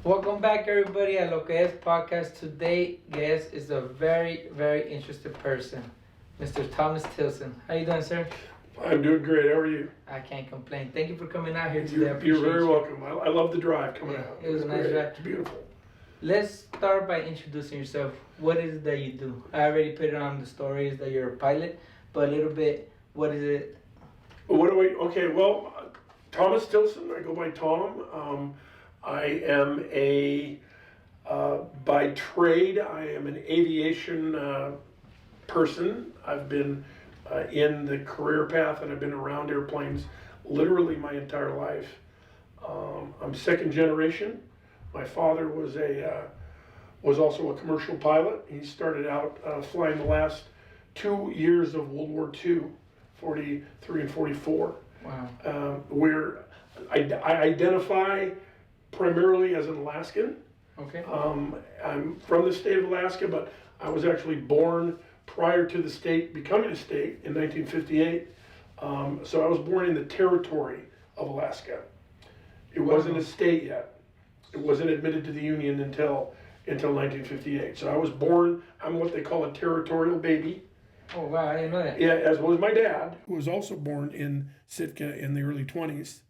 Welcome back, everybody, at Lo Que Es podcast. Today, guest is a very, very interesting person, Mr. Thomas Tilson. How you doing, sir? I'm doing great. How are you? I can't complain. Thank you for coming out here today. You're very welcome. I love the drive coming Yeah, out. it was a nice great. drive. It's beautiful. Let's start by introducing yourself. What is it that you do? I already put it on the stories that you're a pilot, but a little bit, what is it? What do I? Okay, well, Thomas Tilson. I go by Tom. I am by trade, I am an aviation person. I've been in the career path and I've been around airplanes literally my entire life. I'm second generation. My father was also a commercial pilot. He started out flying the last 2 years of World War II, 43 and 44. Wow. Where I identify primarily as an Alaskan. Okay. I'm from the state of Alaska, but I was actually born prior to the state becoming a state in 1958. So I was born in the territory of Alaska. It wasn't a state yet. It wasn't admitted to the Union until 1958. So I was born, I'm what they call a territorial baby. Oh, wow, I didn't know that. Yeah, as well as my dad, who was also born in Sitka in the early 20s.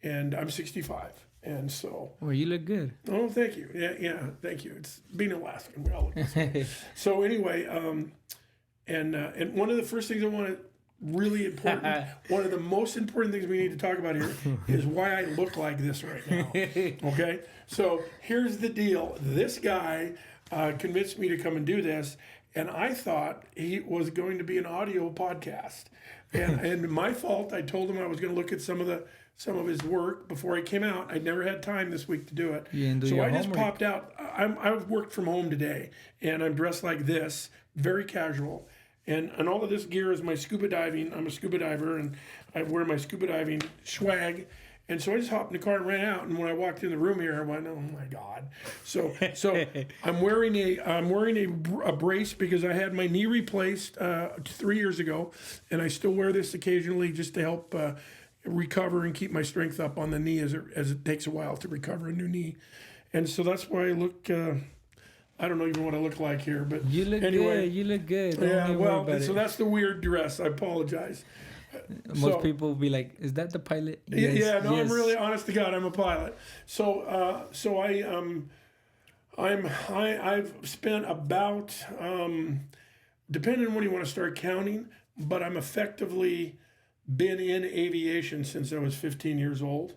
And I'm 65. And so. Well, you look good. Oh, thank you. Yeah, thank you. It's being Alaskan. We all look this way. So anyway, and one of the first things I want to really important, one of the most important things we need to talk about here is why I look like this right now. Okay? So here's the deal. This guy convinced me to come and do this, and I thought he was going to be an audio podcast. And my fault, I told him I was going to look at some of his work before he came out. I'd never had time this week to do it. So I just popped out. I've worked from home today, and I'm dressed like this, very casual. And all of this gear is my scuba diving. I'm a scuba diver, and I wear my scuba diving swag. And so I just hopped in the car and ran out. And when I walked in the room here, I went, "Oh my God!" So I'm wearing a brace because I had my knee replaced 3 years ago, and I still wear this occasionally just to help recover and keep my strength up on the knee as it takes a while to recover a new knee. And so that's why I look. I don't know even what I look like here, but You look anyway, good. You look good. Don't Yeah, even well, worry about so it. that's the weird dress. I apologize. Most people will be like, "Is that the pilot?" Yes, Yeah, no, yes. I'm really honest to God. I'm a pilot. So I've spent about depending on when you want to start counting, but I'm effectively been in aviation since I was 15 years old.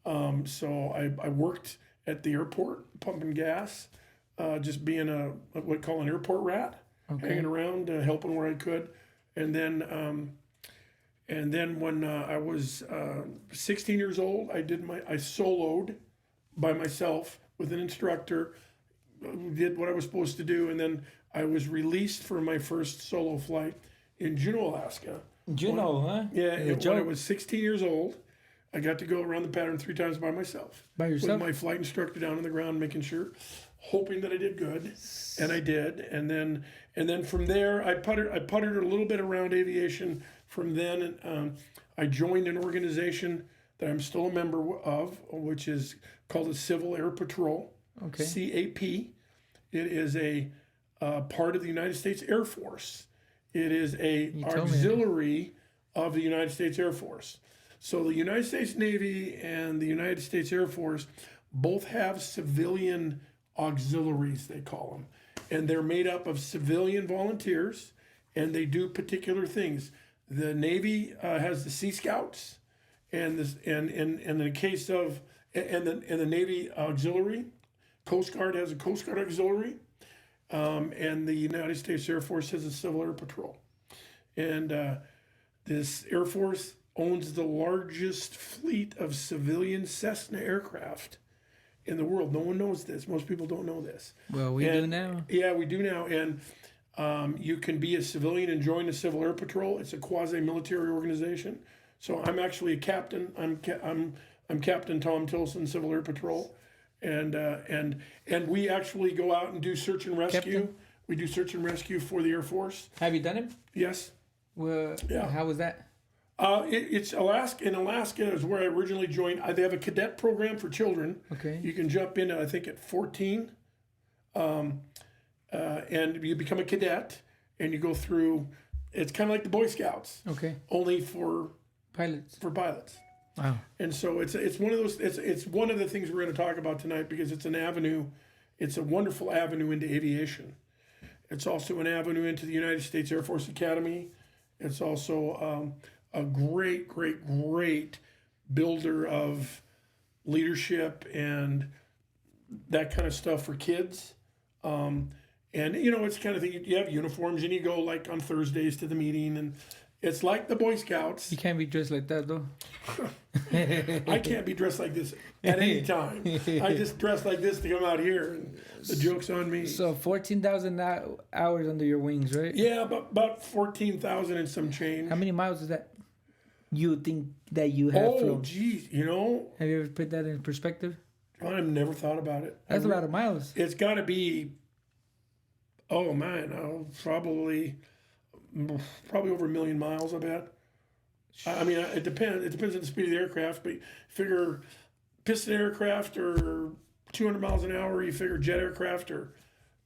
So I worked at the airport pumping gas, just being what we call an airport rat, hanging around, helping where I could, and then when I was 16 years old, I soloed by myself with an instructor, did what I was supposed to do, and then I was released for my first solo flight in Juneau, Alaska. Juneau, huh? Yeah, when I was 16 years old, I got to go around the pattern 3 times by myself. By yourself? With my flight instructor down on the ground, making sure, hoping that I did good, and I did. And then from there, I puttered a little bit around aviation. From then, I joined an organization that I'm still a member of, which is called the Civil Air Patrol, CAP. It is a part of the United States Air Force. It is a auxiliary of the United States Air Force. So the United States Navy and the United States Air Force both have civilian auxiliaries, they call them. And they're made up of civilian volunteers, and they do particular things. The Navy has the Sea Scouts, and in the case of the Navy auxiliary, Coast Guard has a Coast Guard auxiliary, and the United States Air Force has a Civil Air Patrol. And this Air Force owns the largest fleet of civilian Cessna aircraft in the world. No one knows this. Most people don't know this. Well, we do now. Yeah, we do now. And you can be a civilian and join the Civil Air Patrol. It's a quasi-military organization. So I'm actually a captain. I'm Captain Tom Tilson, Civil Air Patrol, and we actually go out and do search and rescue. Captain? We do search and rescue for the Air Force. Have you done it? Yes. Well, Yeah. How was that? It's Alaska. In Alaska is where I originally joined. They have a cadet program for children. Okay. You can jump in, I think, at 14, and you become a cadet, and you go through. It's kind of like the Boy Scouts, Okay. only for Pilots. pilots. Wow. And so it's one of those. It's one of the things we're going to talk about tonight because it's an avenue. It's a wonderful avenue into aviation. It's also an avenue into the United States Air Force Academy. It's also a great builder of leadership and that kind of stuff for kids. And it's kind of thing. You have uniforms and you go like on Thursdays to the meeting, and it's like the Boy Scouts. You can't be dressed like that though. I can't be dressed like this at any time. I just dress like this to come out here, and the joke's on me. So 14,000 hours under your wings, right? Yeah, about 14,000 and some change. How many miles is that? You think that you have flown? Oh, geez, Have you ever put that in perspective? I've never thought about it. That's a lot of miles. It's got to be. Oh man, probably over 1 million miles. I bet. I mean, it depends. It depends on the speed of the aircraft, but figure piston aircraft are 200 miles an hour. You figure jet aircraft are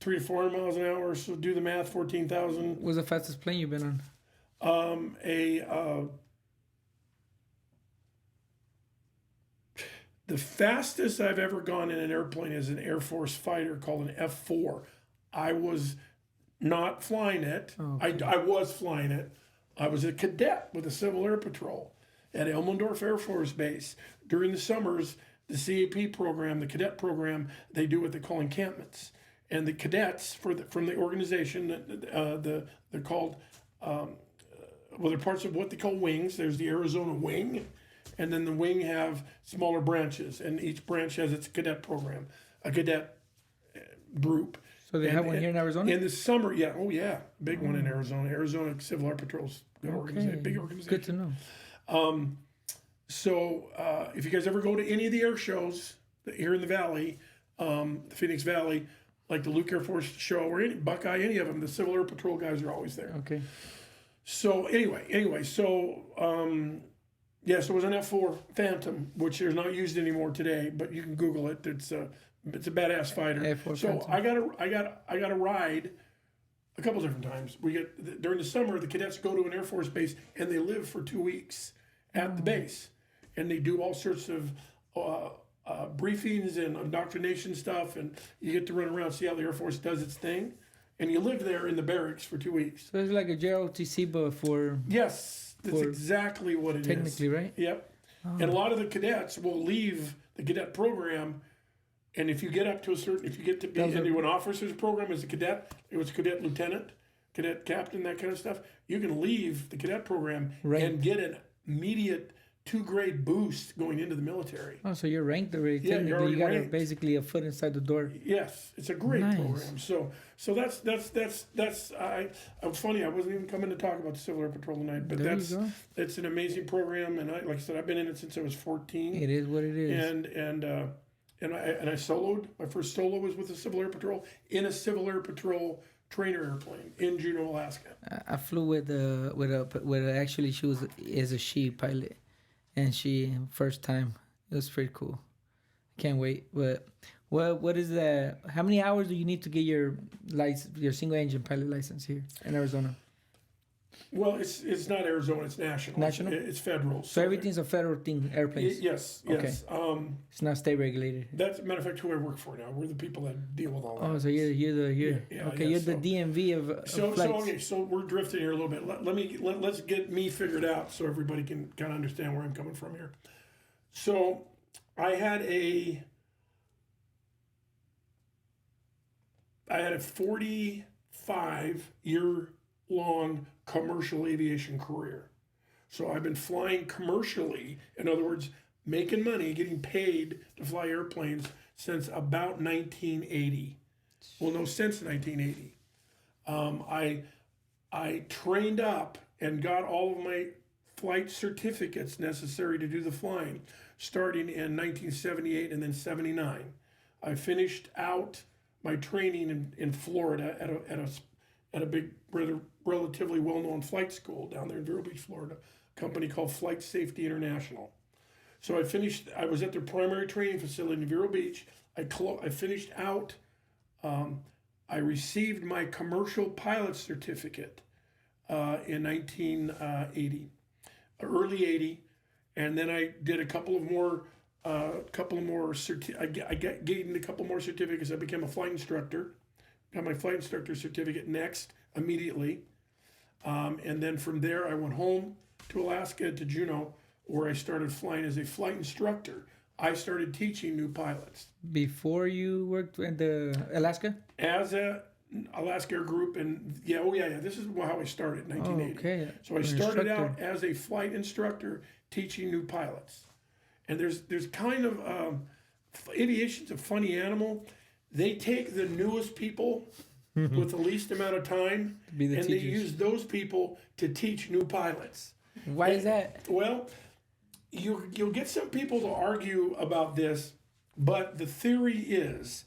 300 to 400 miles an hour. So do the math. 14,000. What's the fastest plane you've been on? The fastest I've ever gone in an airplane is an Air Force fighter called an F-4. I was not flying it. Okay. I was flying it. I was a cadet with the Civil Air Patrol at Elmendorf Air Force Base. During the summers, the CAP program, the cadet program, they do what they call encampments. And the cadets from the organization, they're called, they're parts of what they call wings. There's the Arizona wing, and then the wing have smaller branches, and each branch has its cadet program, a cadet group. So they have one here in Arizona? In the summer, yeah. Oh, yeah. Big one in Arizona. Arizona Civil Air Patrol's good organization, big organization. Good to know. So if you guys ever go to any of the air shows here in the Valley, the Phoenix Valley, like the Luke Air Force show or any Buckeye, any of them, the Civil Air Patrol guys are always there. Okay. So anyway, so it was an F-4 Phantom, which is not used anymore today, but you can Google it. It's a badass fighter. F4 so Phantom. I got a ride a couple different times. We get during the summer, the cadets go to an Air Force base and they live for 2 weeks at the base, and they do all sorts of briefings and indoctrination stuff, and you get to run around, see how the Air Force does its thing, and you live there in the barracks for 2 weeks. So it's like a JLTC, but for... Yes, that's exactly what it is. Technically, right? Yep. Oh. And a lot of the cadets will leave the cadet program, and if you get up to if you get to be into an officer's program as a cadet, it was cadet lieutenant, cadet captain, that kind of stuff, you can leave the cadet program and get an immediate 2-grade boost going into the military. Oh, so you're ranked already. Yeah, technically, you got basically a foot inside the door. Yes, it's a great program. So that's I'm funny. I wasn't even coming to talk about the Civil Air Patrol tonight, but it's an amazing program, and like I said, I've been in it since I was 14. It is what it is. And I soloed. My first solo was with the Civil Air Patrol in a Civil Air Patrol trainer airplane in Juneau, Alaska. I flew with actually she is a she pilot. And first time, it was pretty cool. Can't wait. But what is the? How many hours do you need to get your single engine pilot license here in Arizona? Well, it's not Arizona. It's national. National. It's federal. So everything's a federal thing. Airplanes. Yes. Okay. It's not state regulated. That's a matter of fact who I work for now. We're the people that deal with all that. Oh, so you're the DMV of flights. So we're drifting here a little bit. Let's get me figured out so everybody can kind of understand where I'm coming from here. So I had a 45-year-long commercial aviation career. So I've been flying commercially, in other words, making money, getting paid to fly airplanes since about 1980. Well, no, since 1980. I trained up and got all of my flight certificates necessary to do the flying, starting in 1978 and then 79. I finished out my training in Florida at a big, relatively well-known flight school down there in Vero Beach, Florida, company called Flight Safety International. So I was at their primary training facility in Vero Beach. I finished out, I received my commercial pilot certificate in 1980, early 80. And then I did a couple of more, I gained a couple more certificates. I became a flight instructor, got my flight instructor certificate next, immediately. And then from there, I went home to Alaska, to Juneau, where I started flying as a flight instructor. I started teaching new pilots. Before you worked in the Alaska? As a Alaska group, and yeah. This is how I started in 1980. Okay. So I started out as a flight instructor teaching new pilots. And there's kind of aviation's a funny animal. They take the newest people with the least amount of time, Be the and teachers. they use those people to teach new pilots. Why is that? Well, you'll get some people to argue about this, but the theory is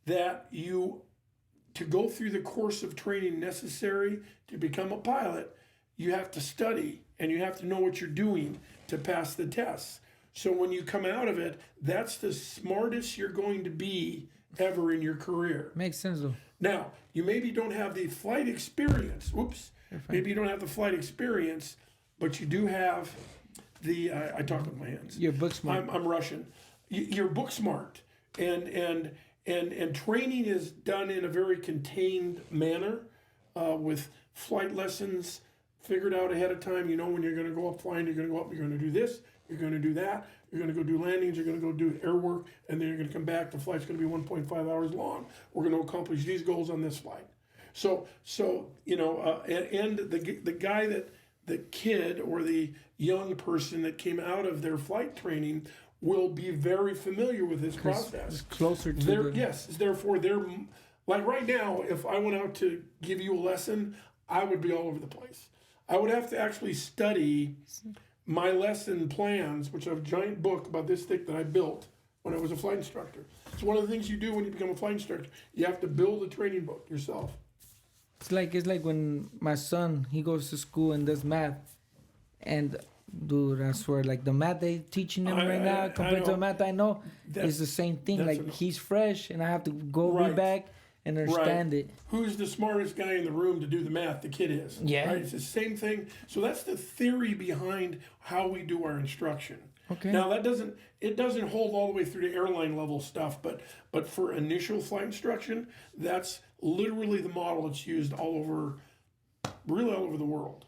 that to go through the course of training necessary to become a pilot, you have to study and you have to know what you're doing to pass the tests. So when you come out of it, that's the smartest you're going to be ever in your career. Makes sense though. Now, you maybe don't have the flight experience. Whoops. Maybe you don't have the flight experience, but you do have the. I talk with my hands. You're book smart. I'm Russian. You're book smart, and training is done in a very contained manner, with flight lessons figured out ahead of time. You know when you're going to go up flying, you're going to go up. You're going to do this. You're going to do that. You're going to go do landings. You're going to go do air work, and then you're going to come back. The flight's going to be 1.5 hours long. We're going to accomplish these goals on this flight. So you know, and the guy that the kid or the young person that came out of their flight training will be very familiar with this process. It's closer to Yes, therefore they're like right now. If I went out to give you a lesson, I would be all over the place. I would have to actually study my lesson plans, which I have a giant book about this thick that I built when I was a flight instructor. It's one of the things you do when you become a flight instructor. You have to build a training book yourself. It's like when my son, he goes to school and does math, and dude, I swear, like the math they teaching him right now compared to the math I know, it's the same thing. Like he's fresh, and I have to go read back and understand it. Who's the smartest guy in the room to do the math? The kid is. Yeah. Right? It's the same thing. So that's the theory behind how we do our instruction. Okay. Now it doesn't hold all the way through to airline level stuff, but for initial flight instruction, that's literally the model that's used all over the world,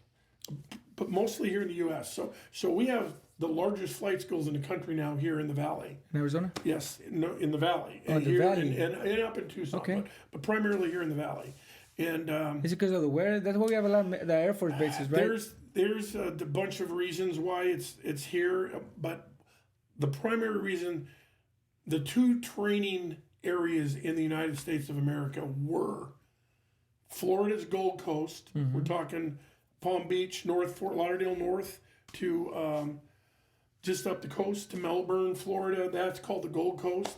but mostly here in the U.S. So we have the largest flight schools in the country now here in the Valley. In Arizona? Yes, in the Valley. Oh, the Valley. And up in Tucson, Okay. but primarily here in the Valley. And Is it because of the weather? That's why we have a lot of the Air Force bases, right? There's a bunch of reasons why it's here, but the primary reason, the two training areas in the United States of America were Florida's Gold Coast. We're talking Palm Beach, North, Fort Lauderdale North to just up the coast to Melbourne, Florida. That's called the Gold Coast.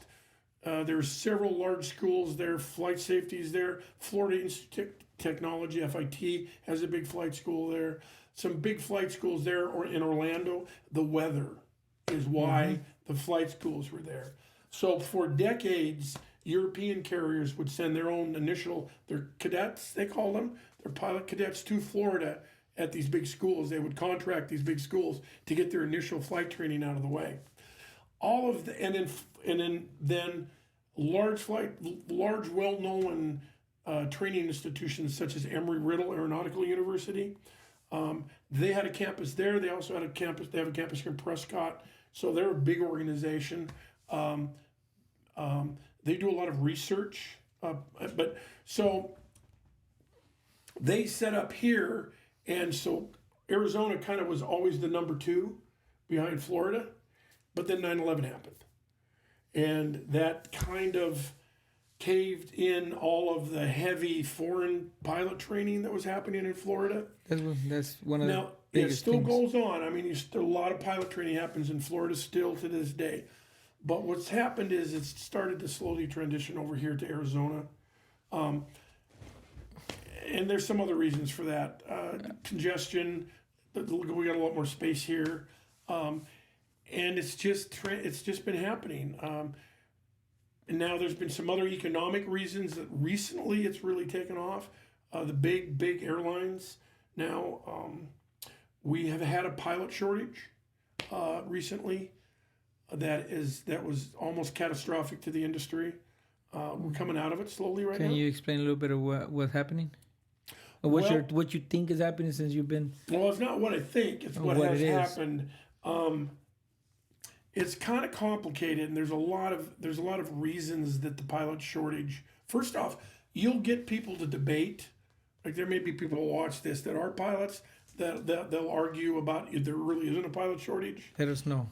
There's several large schools there. Flight safety is there. Florida Institute of Technology, FIT, has a big flight school there. Some big flight schools there, or in Orlando. The weather is why the flight schools were there. So for decades, European carriers would send their cadets, they call them, their pilot cadets to Florida at these big schools. They would contract these big schools to get their initial flight training out of the way. And then large well-known training institutions such as Embry-Riddle Aeronautical University. They had a campus there. They also had a campus. They have a campus here in Prescott. So they're a big organization. They do a lot of research, but so they set up here, and so Arizona kind of was always the number two behind Florida, but then 9/11 happened, and that kind of caved in all of the heavy foreign pilot training that was happening in Florida. That's one of the Now, it biggest still things. goes on. I mean, a lot of pilot training happens in Florida still to this day. But what's happened is it's started to slowly transition over here to Arizona. And there's some other reasons for that. Congestion, We got a lot more space here, and it's just been happening. And now there's been some other economic reasons that recently it's really taken off. The big airlines now. We have had a pilot shortage recently that was almost catastrophic to the industry. We're coming out of it slowly right now. Can you explain a little bit of what's happening? Or what you think is happening since you've been? Well, it's not what I think; it's what has happened. It's kind of complicated, and there's a lot of reasons that the pilot shortage. First off, you'll get people to debate. Like there may be people who watch this that are pilots that they'll argue about if there really isn't a pilot shortage. Let us know.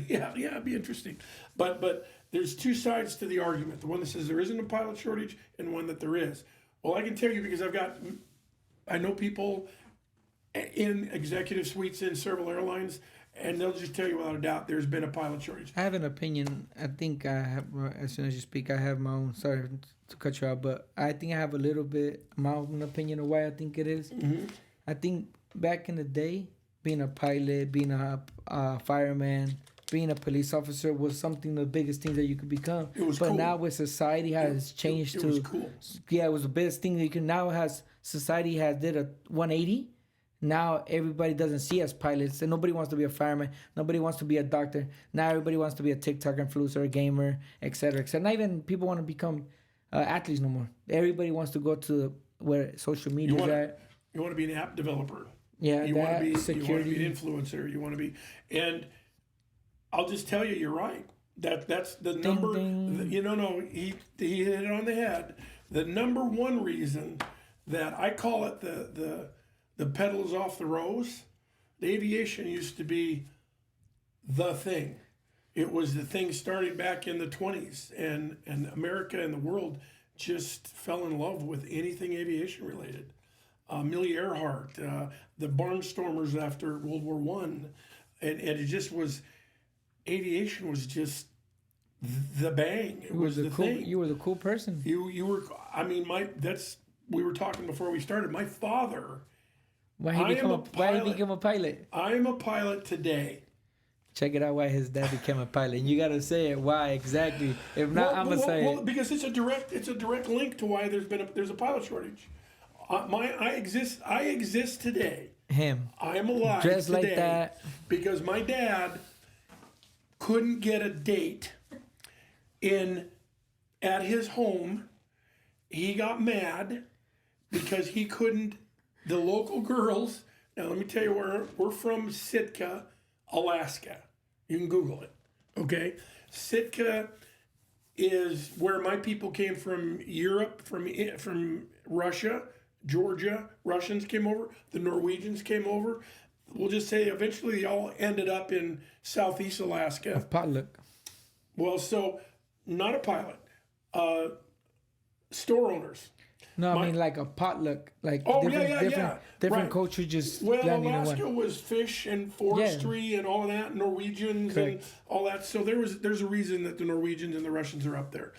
Yeah, it'd be interesting. But there's two sides to the argument. The one that says there isn't a pilot shortage and one that there is. Well, I can tell you because I know people in executive suites in several airlines, and they'll just tell you without a doubt there's been a pilot shortage. I have an opinion. I think I have, as soon as you speak, I have my own. Sorry to cut you out, but I think I have a little bit my own opinion of why I think it is. Mm-hmm. I think back in the day, being a pilot, being a fireman, being a police officer was something the biggest thing that you could become. It was but cool. now with society has changed it was cool. Yeah, it was the biggest thing that you can now society has did a 180. Now everybody doesn't see us pilots, and nobody wants to be a fireman. Nobody wants to be a doctor. Now everybody wants to be a TikTok influencer, a gamer, etc., etc. Not even people want to become athletes no more. Everybody wants to go to where social media is at. You want to be an app developer. Yeah, you want to be security. You want to be an influencer. You want to be, and I'll just tell you, you're right. That's the number. He hit it on the head. The number one reason that I call it the pedals off the rose. The aviation used to be the thing. It was the thing starting back in the 20s, and America and the world just fell in love with anything aviation related. Amelia Earhart, the barnstormers after World War One, and it just was, aviation was just the bang. It was the thing. You were the cool person. You were. I mean, we were talking before we started. My father. Why he became a pilot? I am a pilot today. Check it out why his dad became a pilot. And you got to say it. Why exactly? If not, I'm going to say it. Because it's a direct link to why there's a pilot shortage. I exist today. Him. I am alive just today like that. Because my dad couldn't get a date at his home. He got mad because he couldn't. The local girls. Now let me tell you we're from Sitka, Alaska. You can Google it. Okay, Sitka is where my people came from. Europe, from Russia, Georgia. Russians came over. The Norwegians came over. We'll just say eventually they all ended up in Southeast Alaska. A potluck. Well, so not a pilot. Store owners. No, I mean like a potluck, like different culture just. Well, Alaska was fish and forestry and all of that, Norwegians and all that. So there's a reason that the Norwegians and the Russians are up there,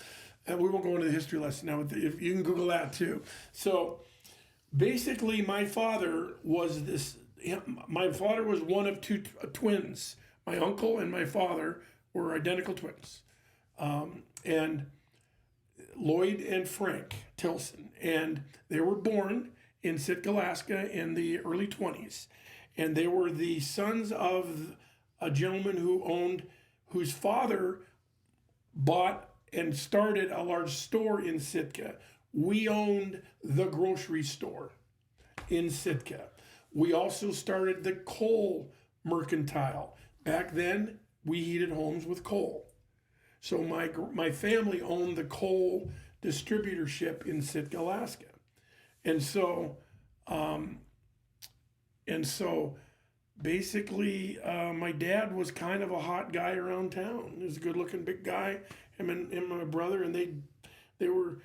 and we won't go into the history lesson now. If you can Google that too. So basically, my father was one of two twins. My uncle and my father were identical twins, and Lloyd and Frank Tilson, and they were born in Sitka, Alaska in the early 20s, and they were the sons of a gentleman whose father bought and started a large store in Sitka. We owned the grocery store in Sitka. We also started the coal mercantile. Back then, we heated homes with coal. So my family owned the coal distributorship in Sitka, Alaska, and so basically my dad was kind of a hot guy around town. He was a good-looking big guy. Him and my brother, and they were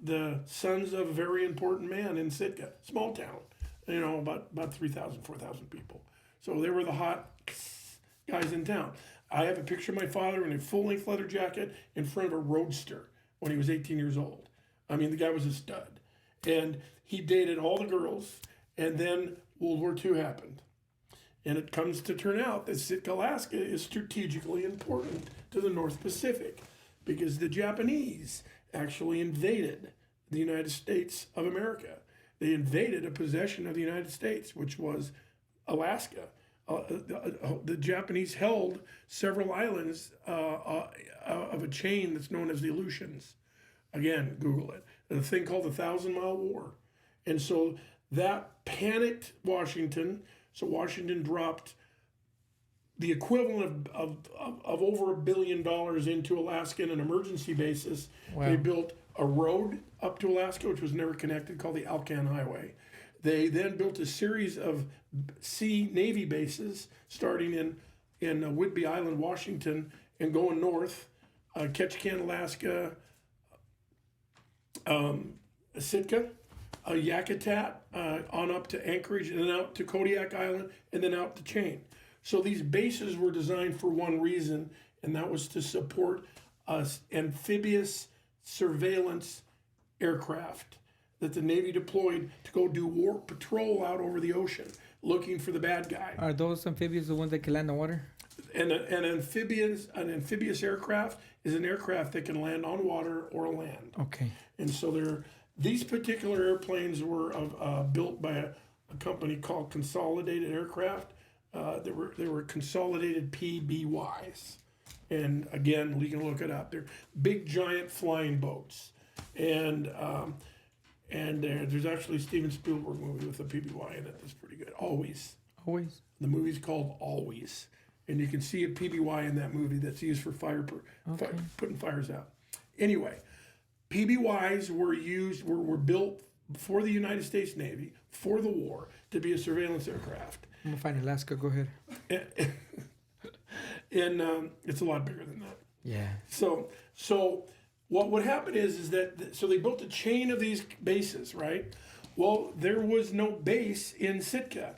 the sons of a very important man in Sitka, small town, about 3,000, 4,000 people. So they were the hot guys in town. I have a picture of my father in a full-length leather jacket in front of a roadster when he was 18 years old. I mean, the guy was a stud. And he dated all the girls. And then World War II happened. And it comes to turn out that Sitka, Alaska is strategically important to the North Pacific because the Japanese actually invaded the United States of America. They invaded a possession of the United States, which was Alaska. The Japanese held several islands of a chain that's known as the Aleutians. Again, Google it. A thing called the 1,000-Mile War. And so that panicked Washington. So Washington dropped the equivalent of over $1 billion into Alaska on an emergency basis. Wow. They built a road up to Alaska, which was never connected, called the Alcan Highway. They then built a series of sea Navy bases, starting in Whidbey Island, Washington, and going north, Ketchikan, Alaska, Sitka, Yakutat, on up to Anchorage, and then out to Kodiak Island, and then out to Chain. So these bases were designed for one reason, and that was to support amphibious surveillance aircraft that the Navy deployed to go do war patrol out over the ocean, looking for the bad guy. Are those amphibians the ones that can land in the water? And an amphibious aircraft is an aircraft that can land on water or land. Okay. And so these particular airplanes were built by a company called Consolidated Aircraft. They were Consolidated PBYs. And again, you can look it up. They're big, giant flying boats. And there's actually a Steven Spielberg movie with a PBY in it that's pretty good. Always. The movie's called Always. And you can see a PBY in that movie that's used for putting fires out. Anyway, PBYs were built for the United States Navy for the war to be a surveillance aircraft. I'm gonna find Alaska. Go ahead. And it's a lot bigger than that. Yeah. So what would happen is that so they built a chain of these bases, right? Well, there was no base in Sitka,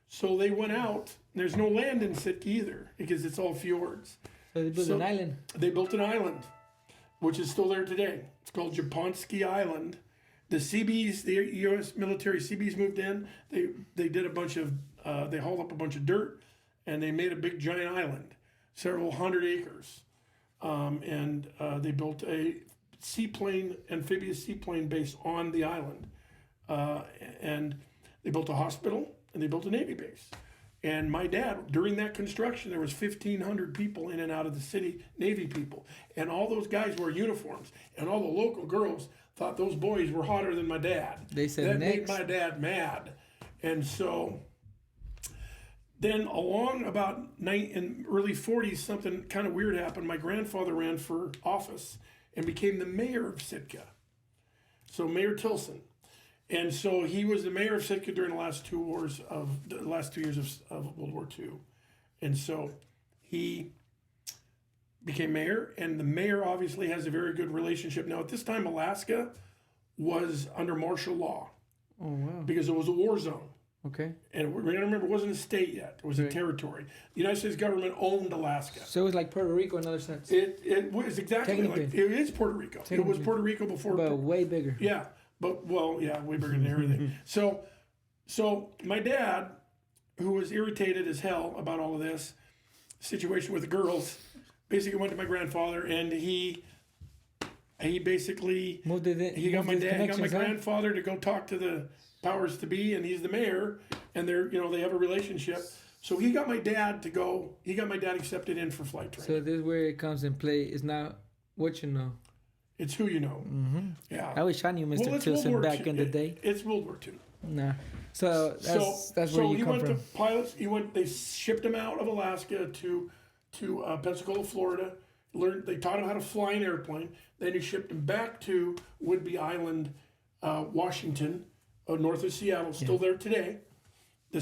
so they went out. There's no land in Sitka either because it's all fjords. So they built an island. They built an island, which is still there today. It's called Japonski Island. The Seabees, the U.S. military Seabees moved in. They did a bunch of they hauled up a bunch of dirt, and they made a big giant island, several hundred acres, and they built a amphibious seaplane base on the island, and they built a hospital and they built a Navy base. And my dad, during that construction, there was 1,500 people in and out of the city, Navy people. And all those guys wore uniforms. And all the local girls thought those boys were hotter than my dad. They said that next. made my dad mad. And so then along about in early 40s, something kind of weird happened. My grandfather ran for office and became the mayor of Sitka. So Mayor TILSON. And so he was the mayor of Sitka during the last 2 years of World War II. And so he became mayor, and the mayor obviously has a very good relationship. Now, at this time, Alaska was under martial law. Oh, wow. Because it was a war zone. Okay. And we gotta remember, it wasn't a state yet. It was a territory. The United States government owned Alaska. So it was like Puerto Rico in other sense. It was exactly like, it is Puerto Rico. It was Puerto Rico before. But way bigger. Yeah. But, way bigger than everything. So my dad, who was irritated as hell about all of this situation with the girls, basically went to my grandfather, and he basically he got my grandfather to go talk to the powers to be, and he's the mayor, and they have a relationship. So he got my dad accepted in for flight training. So this is where it comes in play. It's not what you know. It's who you know. Mm-hmm. Yeah. I wish I knew Mr. TILSON back in the day. It's World War II. Nah. So that's where you come from. So he went to pilots. They shipped him out of Alaska to Pensacola, Florida. They taught him how to fly an airplane. Then he shipped him back to Whidbey Island, Washington, north of Seattle. Still there today. They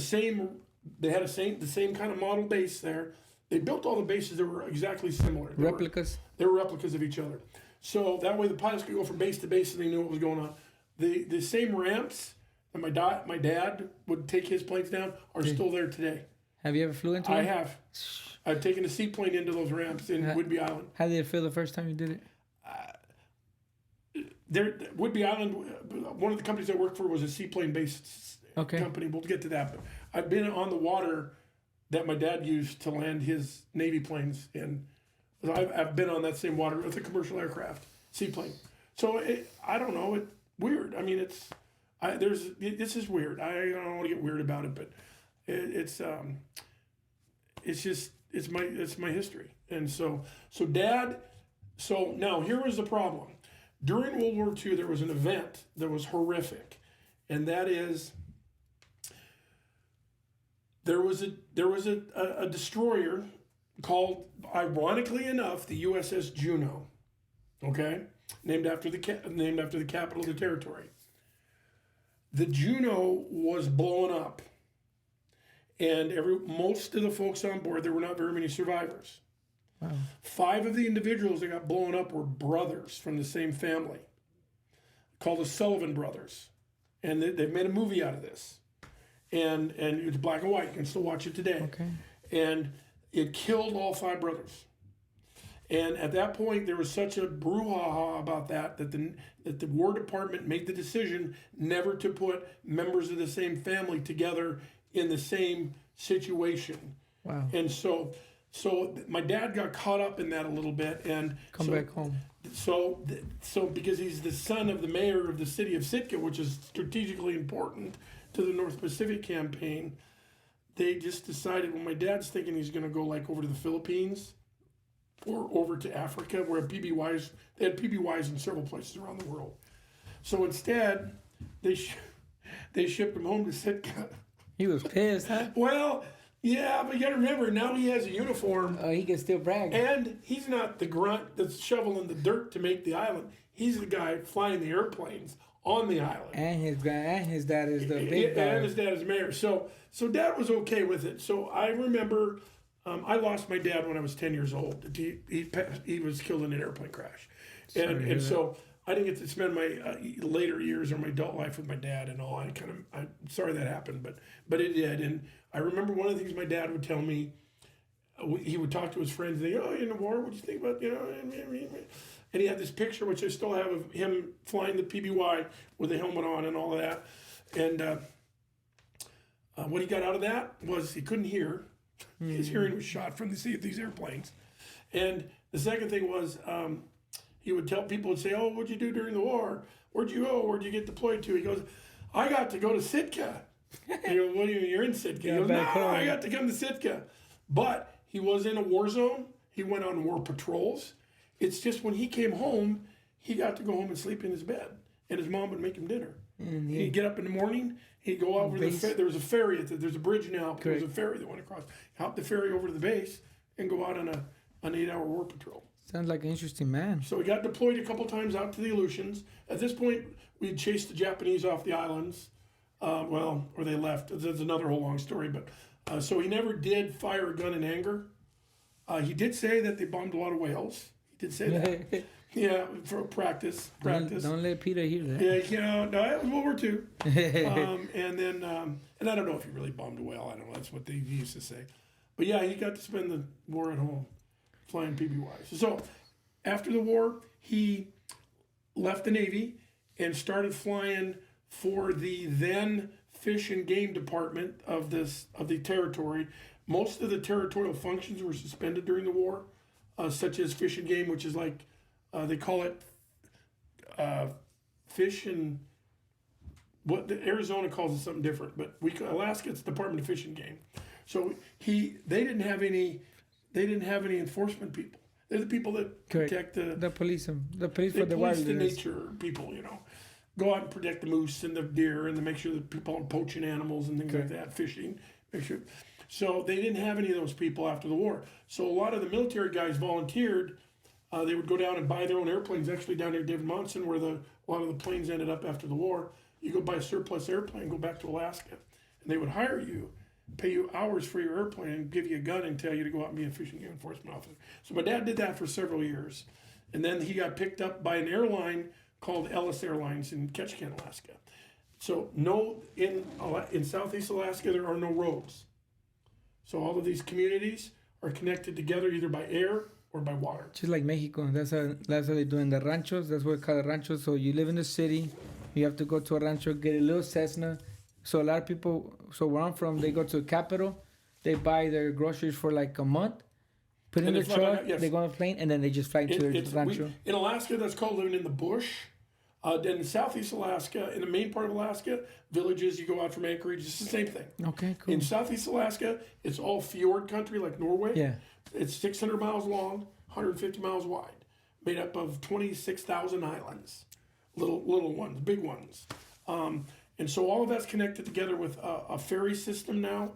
had the same kind of model base there. They built all the bases that were exactly similar. Replicas. They were replicas of each other. So that way the pilots could go from base to base, and they knew what was going on. The same ramps that my dad would take his planes down are still there today. Have you ever flew into I one? have. I've taken a seaplane into those ramps in Whidbey Island. How did it feel the first time you did it? Whidbey Island, one of the companies I worked for was a seaplane-based company. We'll get to that. But I've been on the water that my dad used to land his Navy planes in. I've been on that same water with a commercial aircraft, seaplane. So I don't know. It's weird. I mean, this is weird. I don't want to get weird about it, but it's my history. And so Dad. So now here was the problem. During World War II, there was an event that was horrific, and that is there was a destroyer called, ironically enough, the USS Juno, okay, named after the capital of the territory. The Juno was blown up, and most of the folks on board, there were not very many survivors. Wow. 5 of the individuals that got blown up were brothers from the same family, called the Sullivan brothers, and they've made a movie out of this, and it's black and white. You can still watch it today. Okay. And it killed all 5 brothers. And at that point, there was such a brouhaha about that the War Department made the decision never to put members of the same family together in the same situation. Wow. And so my dad got caught up in that a little bit, and come back home. So because he's the son of the mayor of the city of Sitka, which is strategically important to the North Pacific campaign, they just decided, well, my dad's thinking he's going to go like over to the Philippines or over to Africa, where they had PBYs in several places around the world. So instead, they shipped him home to Sitka. He was pissed, huh? Well, yeah, but you got to remember, now he has a uniform. Oh, he can still brag. And he's not the grunt that's shoveling the dirt to make the island. He's the guy flying the airplanes on the island. And his dad is the big guy. And his dad is mayor. So Dad was okay with it. So I remember I lost my dad when I was 10 years old. He was killed in an airplane crash. And so I didn't get to spend my later years or my adult life with my dad and all. I'm sorry that happened, but it did. And I remember one of the things my dad would tell me, he would talk to his friends, and they go, oh, in the war, what'd you think about, and he had this picture, which I still have, of him flying the PBY with a helmet on and all of that. And what he got out of that was he couldn't hear. His hearing was shot from these airplanes. And the second thing was he would tell people, would say, oh, what'd you do during the war? Where'd you go? Where'd you get deployed to? He goes, I got to go to Sitka. You go, well, you're in Sitka. He goes, no, I got to come to Sitka. But he was in a war zone. He went on war patrols. It's just when he came home, he got to go home and sleep in his bed. And his mom would make him dinner. He'd get up in the morning. He'd go over to there was a ferry. There's a bridge now. But there was a ferry that went across. Hop the ferry over to the base and go out on an 8-hour war patrol. Sounds like an interesting man. So he got deployed a couple times out to the Aleutians. At this point, we'd chased the Japanese off the islands. Or they left. That's another whole long story. But so he never did fire a gun in anger. He did say that they bombed a lot of whales. He did say that. Yeah, for practice. Don't let Peter hear that. Yeah, no, it was World War II. And then, and I don't know if he really bombed a whale. I don't know. That's what they used to say. But yeah, he got to spend the war at home flying PBYs. So after the war, he left the Navy and started flying for the then Fish and Game Department of the territory. Most of the territorial functions were suspended during the war, such as Fish and Game, which is like they call it fish and what Arizona calls it something different, but Alaska it's Department of Fish and Game. So they didn't have any enforcement people. They're the people that protect the police for the wilderness. The nature people, go out and protect the moose and the deer and to make sure that people aren't poaching animals and things like that, fishing, make sure. So they didn't have any of those people after the war. So a lot of the military guys volunteered. They would go down and buy their own airplanes. Actually, down near David Monson, where a lot of the planes ended up after the war, you go buy a surplus airplane, go back to Alaska, and they would hire you, pay you hours for your airplane, and give you a gun and tell you to go out and be a fishing game enforcement officer. So my dad did that for several years, and then he got picked up by an airline called Ellis Airlines in Ketchikan, Alaska. So in Southeast Alaska, there are no roads. So all of these communities are connected together either by air or by water. Just like Mexico. That's how they do in the ranchos. That's what it's called ranchos. So you live in the city, you have to go to a rancho, get a little Cessna, So a lot of people. So where I'm from, they go to the capital, they buy their groceries for like a month, put in And the they fly truck, back, yes. they go on a plane, and then they just fly into their rancho. In Alaska, that's called living in the bush. Then in Southeast Alaska, in the main part of Alaska, villages, you go out from Anchorage, it's the same thing. Okay, cool. In Southeast Alaska, it's all fjord country like Norway. Yeah. It's 600 miles long, 150 miles wide, made up of 26,000 islands, little ones, big ones. And so all of that's connected together with a ferry system now.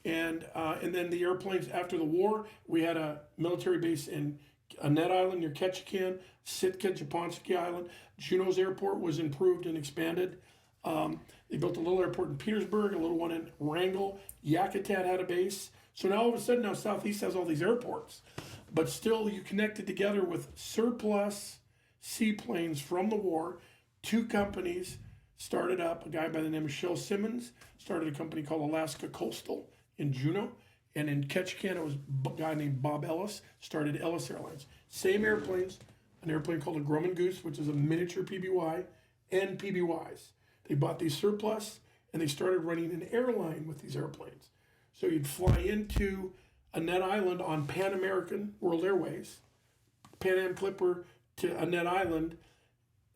And then the airplanes after the war, we had a military base in Annette Island near Ketchikan, Sitka, Japonski Island. Juneau's airport was improved and expanded. They built a little airport in Petersburg, a little one in Wrangell. Yakutat had a base. So now all of a sudden, now Southeast has all these airports. But still, you connected together with surplus seaplanes from the war. 2 companies started up. A guy by the name of Shel Simmons started a company called Alaska Coastal in Juneau. And in Ketchikan, it was a guy named Bob Ellis, started Ellis Airlines. Same airplanes, an airplane called a Grumman Goose, which is a miniature PBY, and PBYs. They bought these surplus, and they started running an airline with these airplanes. So you'd fly into Annette Island on Pan American World Airways, Pan Am Clipper to Annette Island.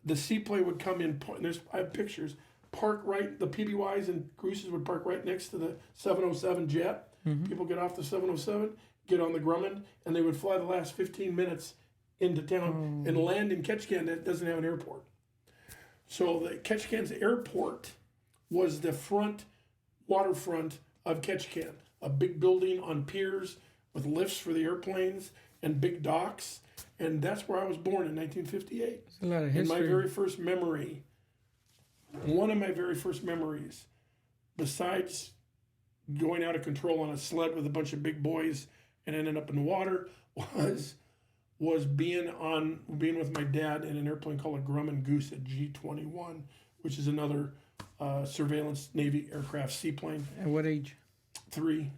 The seaplane would come in, and I have pictures, park right, the PBYs and Gooses would park right next to the 707 jet. Mm-hmm. People get off the 707, get on the Grumman, and they would fly the last 15 minutes into town and land in Ketchikan that doesn't have an airport. So the Ketchikan's airport was the waterfront of Ketchikan, a big building on piers with lifts for the airplanes and big docks. And that's where I was born in 1958. That's a lot of history. And my very first memory, one of my very first memories, besides going out of control on a sled with a bunch of big boys and ending up in the water, was being with my dad in an airplane called a Grumman Goose, a G-21, which is another surveillance Navy aircraft seaplane. At what age? 3.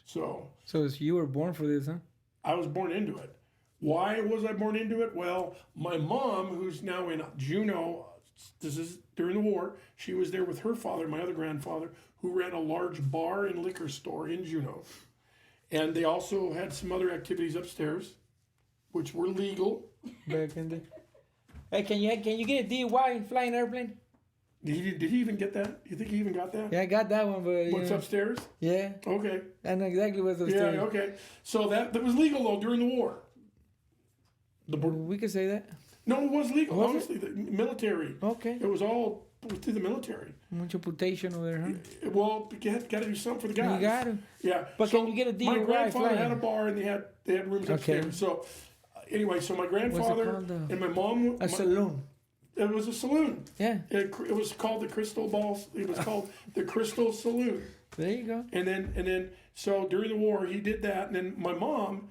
So you were born for this, huh? I was born into it. Why was I born into it? Well, my mom, who's now in Juneau, this is during the war, she was there with her father, my other grandfather, who ran a large bar and liquor store in Juneau. And they also had some other activities upstairs, which were legal. Back in the... Hey, can you get a DUI flying airplane? Did he even get that? You think he even got that? Yeah, I got that one, but what's upstairs? Yeah. Okay. I know exactly what's upstairs. Yeah, okay. So that was legal though during the war. We could say that. No, it was legal. Was honestly, the military. Okay. It was all through the military. Mucho putation over there, huh? Well, you got to do something for the guys. You got to. Yeah. But so can you get a DUI my grandfather flying? had a bar and they had rooms upstairs. So anyway, so my grandfather and my mom. A saloon. It was a saloon. Yeah. It was called the Crystal Balls. It was called the Crystal Saloon. There you go. And then so during the war he did that, and then my mom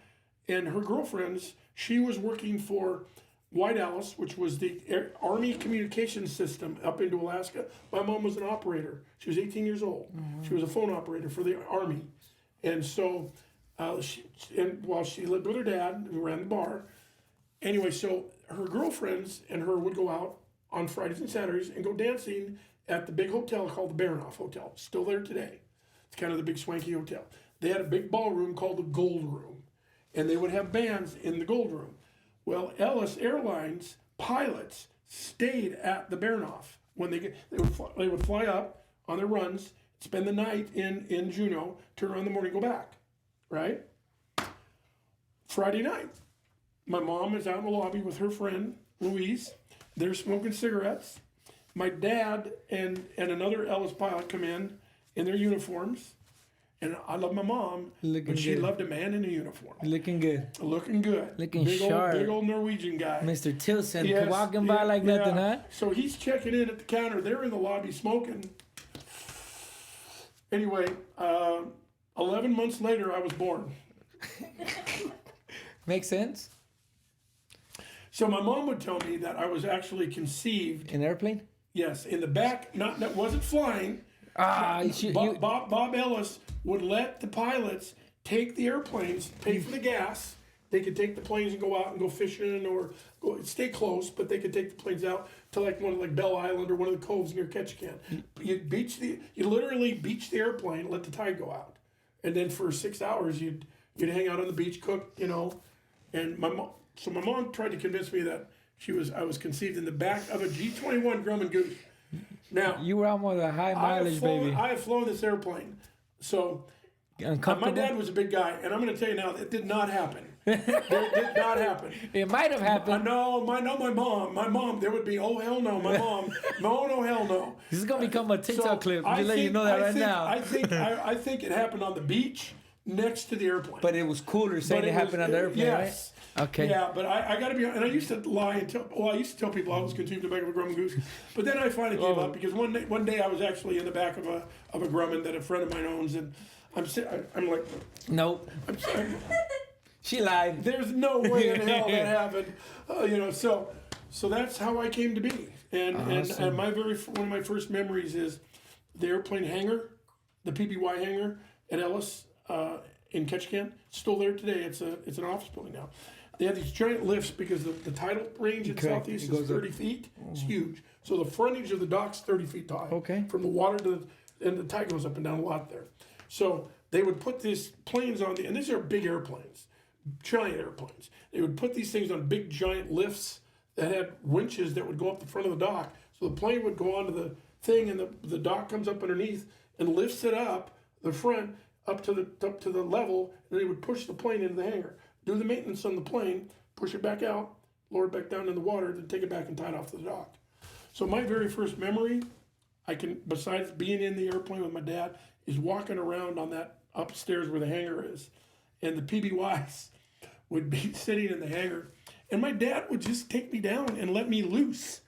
and her girlfriends, she was working for White Alice, which was the Army communications system up into Alaska. My mom was an operator. She was 18 years old. Mm-hmm. She was a phone operator for the Army. And so while she lived with her dad, who ran the bar, anyway, so her girlfriends and her would go out on Fridays and Saturdays and go dancing at the big hotel called the Baronoff Hotel. Still there today. It's kind of the big swanky hotel. They had a big ballroom called the Gold Room, and they would have bands in the Gold Room. Well, Ellis Airlines pilots stayed at the Baronoff when they would fly up on their runs, spend the night in Juneau, turn around in the morning, go back, right? Friday night, my mom is out in the lobby with her friend Louise. They're smoking cigarettes. My dad and another Ellis pilot come in their uniforms. And I love my mom, but she loved a man in a uniform. Looking good. Looking good. Looking big sharp. Big old Norwegian guy. Mr. Tilson, walking by like nothing, huh? So he's checking in at the counter. They're in the lobby smoking. Anyway, 11 months later, I was born. Makes sense. So my mom would tell me that I was actually conceived. In an airplane? Yes, in the back. That wasn't flying. Bob Ellis would let the pilots take the airplanes, pay for the gas, they could take the planes and go out and go fishing or stay close, but they could take the planes out to like one like Bell Island or one of the coves near Ketchikan. You literally beach the airplane, let the tide go out, and then for 6 hours you'd hang out on the beach, cook, and my mom tried to convince me that I was conceived in the back of a G-21 Grumman Goose. Now You were almost a high mileage baby. I have flown this airplane, so my dad was a big guy, and I'm going to tell you now, it did not happen. It did not happen. It might have happened. My mom. There would be, oh hell no, my mom. No hell no. This is gonna become a TikTok clip. I Just let you know that right now. I think it happened on the beach next to the airplane. But it was cooler saying it happened on the airplane, yes. right? Okay. Yeah, but I got to be, and I used to lie and I used to tell people I was conceived in the back of a Grumman Goose, but then I finally gave up because one day I was actually in the back of a Grumman that a friend of mine owns, and I'm like, nope. She lied. There's no way in hell that happened, So that's how I came to be, and Awesome. one of my first memories is the airplane hangar, the PBY hangar at Ellis in Ketchikan. Still there today. It's an office building now. They have these giant lifts because the tidal range in Southeast is 30 feet. It's huge. So the frontage of the dock's 30 feet high. Okay. From the water and the tide goes up and down a lot there. So they would put these planes on and these are big airplanes, giant airplanes. They would put these things on big giant lifts that had winches that would go up the front of the dock. So the plane would go onto the thing, and the dock comes up underneath and lifts it up the front up to the level, and they would push the plane into the hangar, do the maintenance on the plane, push it back out, lower it back down in the water, then take it back and tie it off to the dock. So my very first memory, besides being in the airplane with my dad, is walking around on that upstairs where the hangar is, and the PBYs would be sitting in the hangar, and my dad would just take me down and let me loose,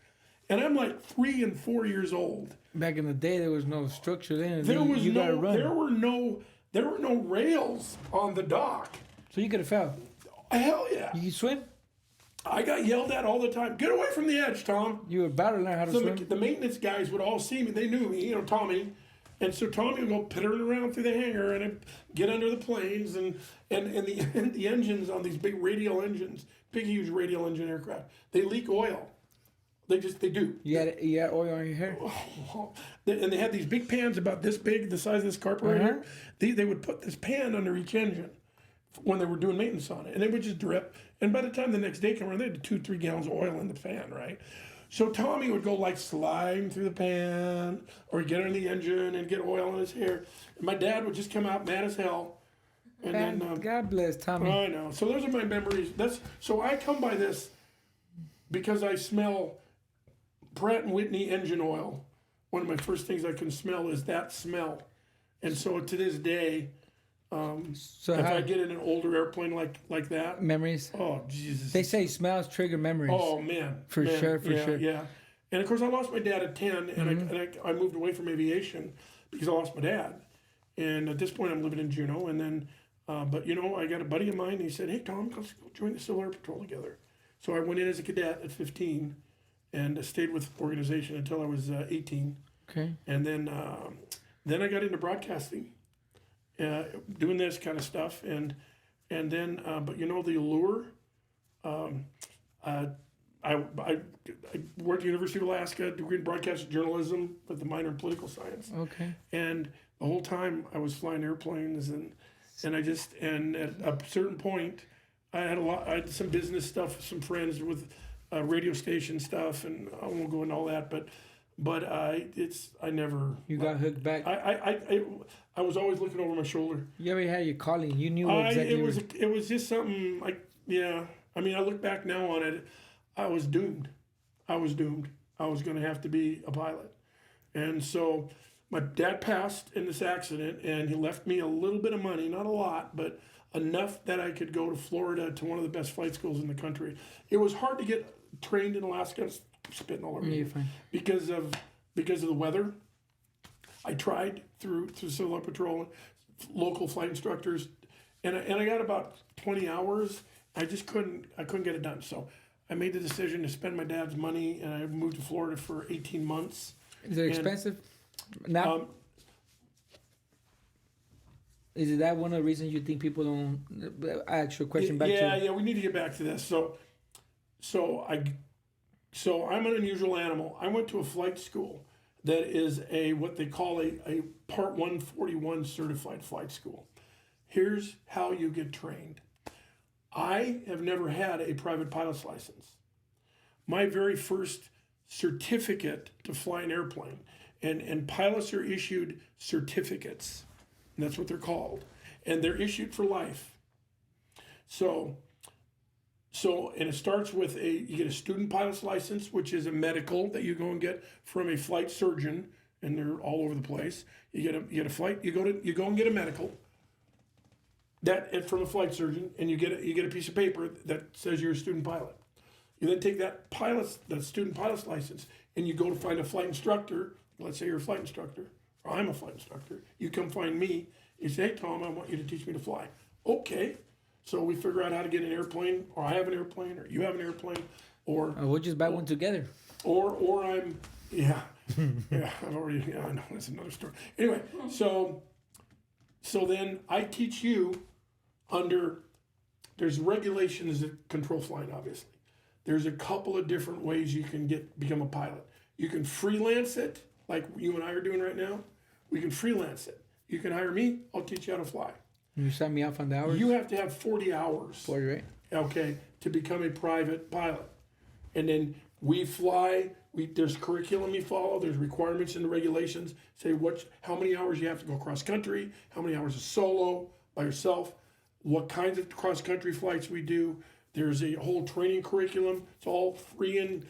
and I'm like 3 and 4 years old. Back in the day, there was no structure then. There were no rails on the dock. So you could have fell. Hell yeah! You could swim. I got yelled at all the time. Get away from the edge, Tom. You were about to learn how to swim. The maintenance guys would all see me. They knew me, Tommy. And so Tommy would go pittering around through the hangar and I'd get under the planes and the engines on these big radial engines, big huge radial engine aircraft. They leak oil. They do. You had oil on your hair. And they had these big pans about this big, the size of this carpet right here. They would put this pan under each engine when they were doing maintenance on it, and it would just drip. And by the time the next day came around, they had 2-3 gallons of oil in the pan, right? So Tommy would go like sliding through the pan or get under the engine and get oil in his hair. And my dad would just come out mad as hell. And then God bless Tommy. I know. So those are my memories. So I come by this because I smell Pratt and Whitney engine oil. One of my first things I can smell is that smell. And so to this day, if I get in an older airplane like that, memories. Oh Jesus! They say smells trigger memories. Oh man, for sure. Yeah. And of course, I lost my dad at 10, and I moved away from aviation because I lost my dad. And at this point, I'm living in Juneau. And then, but I got a buddy of mine. And he said, "Hey Tom, let's go join the Civil Air Patrol together." So I went in as a cadet at 15, and I stayed with the organization until I was 18. Okay. And then I got into broadcasting. Doing this kind of stuff, and then but the allure. I worked at the University of Alaska, degree in broadcast journalism with a minor in political science. Okay. And the whole time I was flying airplanes, and at a certain point, I had some business stuff, some friends with radio station stuff, and I won't go into all that, but I never. You got hooked back. I was always looking over my shoulder. You already had your calling. You knew exactly. It was just something like, yeah. I mean, I look back now on it. I was doomed. I was going to have to be a pilot, and so my dad passed in this accident, and he left me a little bit of money, not a lot, but enough that I could go to Florida to one of the best flight schools in the country. It was hard to get trained in Alaska. Spitting all over you because of the weather. I tried through Civil Air Patrol, local flight instructors, and I got about 20 hours. I just couldn't get it done. So I made the decision to spend my dad's money, and I moved to Florida for 18 months. Is it expensive now? Is that one of the reasons you think people don't? Actual question back Yeah, we need to get back to this. So I'm an unusual animal. I went to a flight school that is what they call a Part 141 certified flight school. Here's how you get trained. I have never had a private pilot's license. My very first certificate to fly an airplane, and pilots are issued certificates. And that's what they're called. And they're issued for life. So and it starts with you get a student pilot's license, which is a medical that you go and get from a flight surgeon, and they're all over the place. You get a flight, you go and get a medical from a flight surgeon, and you get a piece of paper that says you're a student pilot. You then take that student pilot's license, and you go to find a flight instructor. Let's say you're a flight instructor, or I'm a flight instructor. You come find me. You say, "Hey, Tom, I want you to teach me to fly." Okay. So we figure out how to get an airplane, or I have an airplane, or you have an airplane, or we'll just buy one together. Or I'm I've already I know that's another story. Anyway, so then I teach you there's regulations that control flying, obviously. There's a couple of different ways you can become a pilot. You can freelance it, like you and I are doing right now. We can freelance it. You can hire me. I'll teach you how to fly. You sign me off on the hours? You have to have 40 hours. 40, right? Okay, to become a private pilot. And then we fly. There's curriculum you follow. There's requirements and regulations. Say how many hours you have to go cross country, how many hours of solo by yourself, what kinds of cross country flights we do. There's a whole training curriculum. It's all free and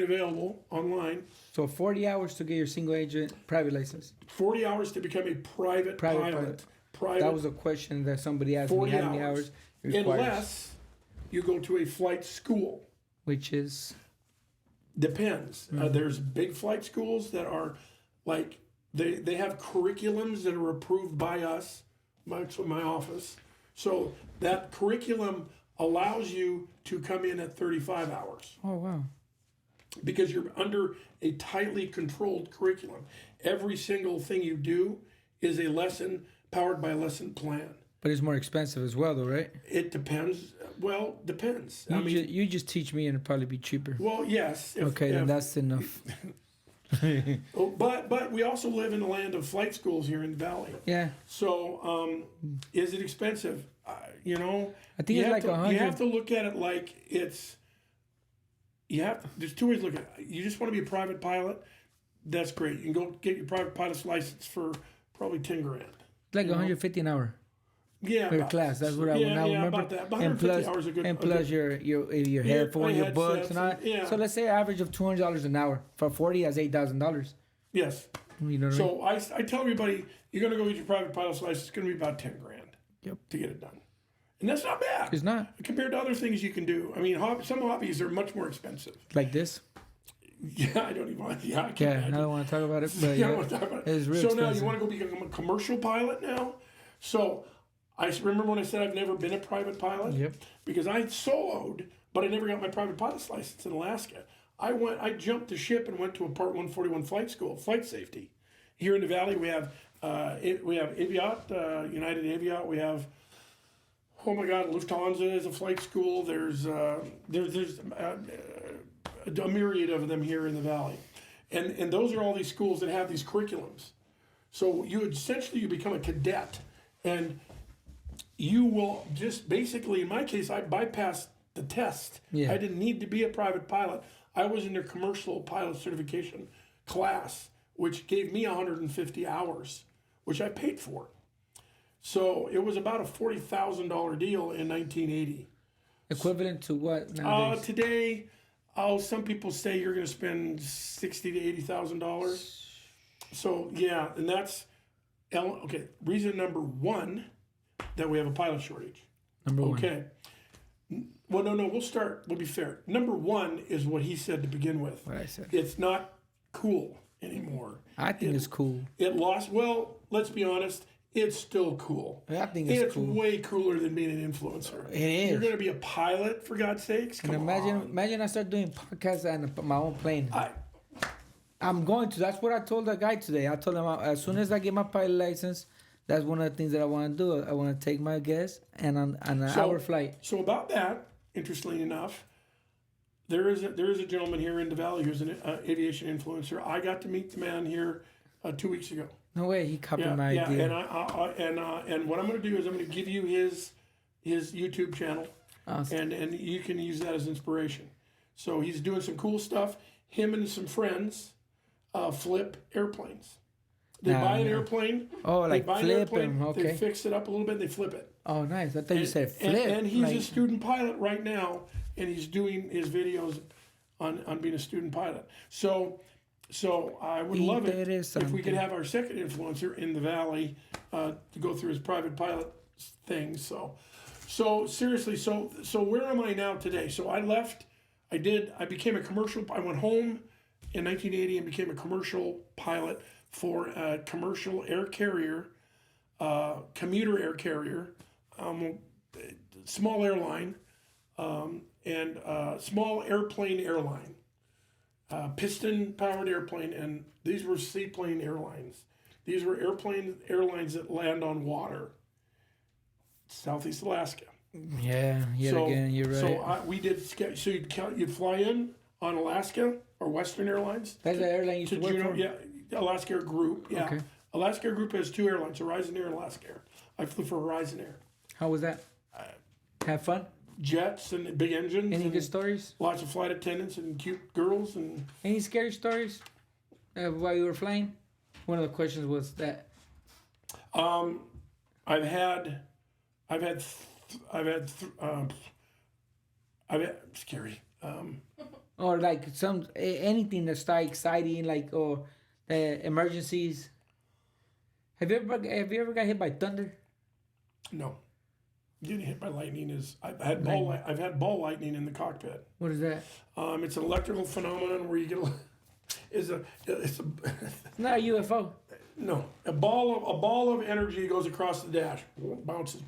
available online. So 40 hours to get your single agent private license. 40 hours to become a private pilot. That was a question that somebody asked me. How many hours it requires. Unless you go to a flight school. Which is? Depends. There's big flight schools that are like, they have curriculums that are approved by us, my office. So that curriculum allows you to come in at 35 hours. Oh, wow. Because you're under a tightly controlled curriculum. Every single thing you do is a lesson powered by a lesson plan. But it's more expensive as well, though, right? It depends. Well, depends. You just teach me and it'll probably be cheaper. Well, yes. Then that's enough. But we also live in the land of flight schools here in the valley. Yeah. So is it expensive? I think it's like 100. You have to look at it like there's two ways to look at it. You just want to be a private pilot, that's great. You can go get your private pilot's license for probably $10,000. Like 150 an hour. Yeah, per class. That's what I remember. About that. About 150 hours a good. And plus your headphone, your books, and all that. Yeah. So let's say average of $200 an hour for 40. That's $8,000. Yes. You know what I mean? So I tell everybody, you're going to go get your private pilot's license. It's going to be about $10,000. Yep. To get it done, and that's not bad. It's not compared to other things you can do. I mean, some hobbies are much more expensive. Like this. Yeah, I don't even want. Yeah, I don't want to talk about it. But I don't want to talk about it. It's real expensive. Now you want to go become a commercial pilot now? So I remember when I said I've never been a private pilot. Yep. Because I soloed, but I never got my private pilot's license in Alaska. I jumped the ship and went to a Part 141 flight school, flight safety. Here in the valley, we have Aviat, United Aviat. We have, oh my God, Lufthansa is a flight school. There's a myriad of them here in the valley, and those are all these schools that have these curriculums. So you become a cadet, and you will just basically, in my case, I bypassed the test. Yeah. I didn't need to be a private pilot. I was in their commercial pilot certification class, which gave me 150 hours, which I paid for. So it was about a $40,000 deal in 1980. Equivalent to what nowadays? Today, some people say you're going to spend $60,000 to $80,000. So yeah, and that's okay. Reason number one that we have a pilot shortage. Number one. Okay. Well, no. We'll start. We'll be fair. Number one is what he said to begin with. What I said. It's not cool anymore. I think it's cool. It lost. Well, let's be honest. It's still cool. I think it's cool. Way cooler than being an influencer. It is. You're going to be a pilot, for God's sakes. Come on. Imagine I start doing podcasts on my own plane. I'm going to. That's what I told the guy today. I told him as soon as I get my pilot license, That's one of the things that I want to do. I want to take my guests and on an hour flight. So about that, interestingly enough, there is a gentleman here in the Valley who's an aviation influencer. I got to meet the man here 2 weeks ago. No way, he copied my Yeah, idea. and what I'm going to do is I'm going to give you his YouTube channel, Awesome. and you can use that as inspiration. So he's doing some cool stuff. Him and some friends flip airplanes. They buy an airplane. Oh, they like buy an flip airplane, them. Okay. They fix it up a little bit. They flip it. Oh, nice. I thought you said flip. And he's like, a student pilot right now, and he's doing his videos on being a student pilot. So I would love it if we could have our second influencer in the Valley to go through his private pilot thing. So seriously, so where am I now today? So I left. I became a commercial. I went home in 1980 and became a commercial pilot for a commercial air carrier, commuter air carrier, small airline, and small airplane airline, piston-powered airplane, and these were seaplane airlines. These were airlines that land on water. Southeast Alaska. Yeah, again, you're right. So we did. So you'd fly in on Alaska or Western Airlines. That's the airline you used to work Juneau, for? yeah, Alaska Air Group. Yeah, Okay. Alaska Air Group has two airlines: Horizon Air and Alaska Air. I flew for Horizon Air. How was that? Have fun? Jets and big engines. Any and good stories? lots of flight attendants and cute girls and. Any scary stories while you were flying? One of the questions was that. I've had scary. Or like anything that's exciting, like or emergencies. Have you ever got hit by thunder? No, getting hit by lightning is. I've had ball lightning in the cockpit. What is that? It's an electrical phenomenon where you get it's Not a UFO. no a ball of energy goes across the dash, bounces.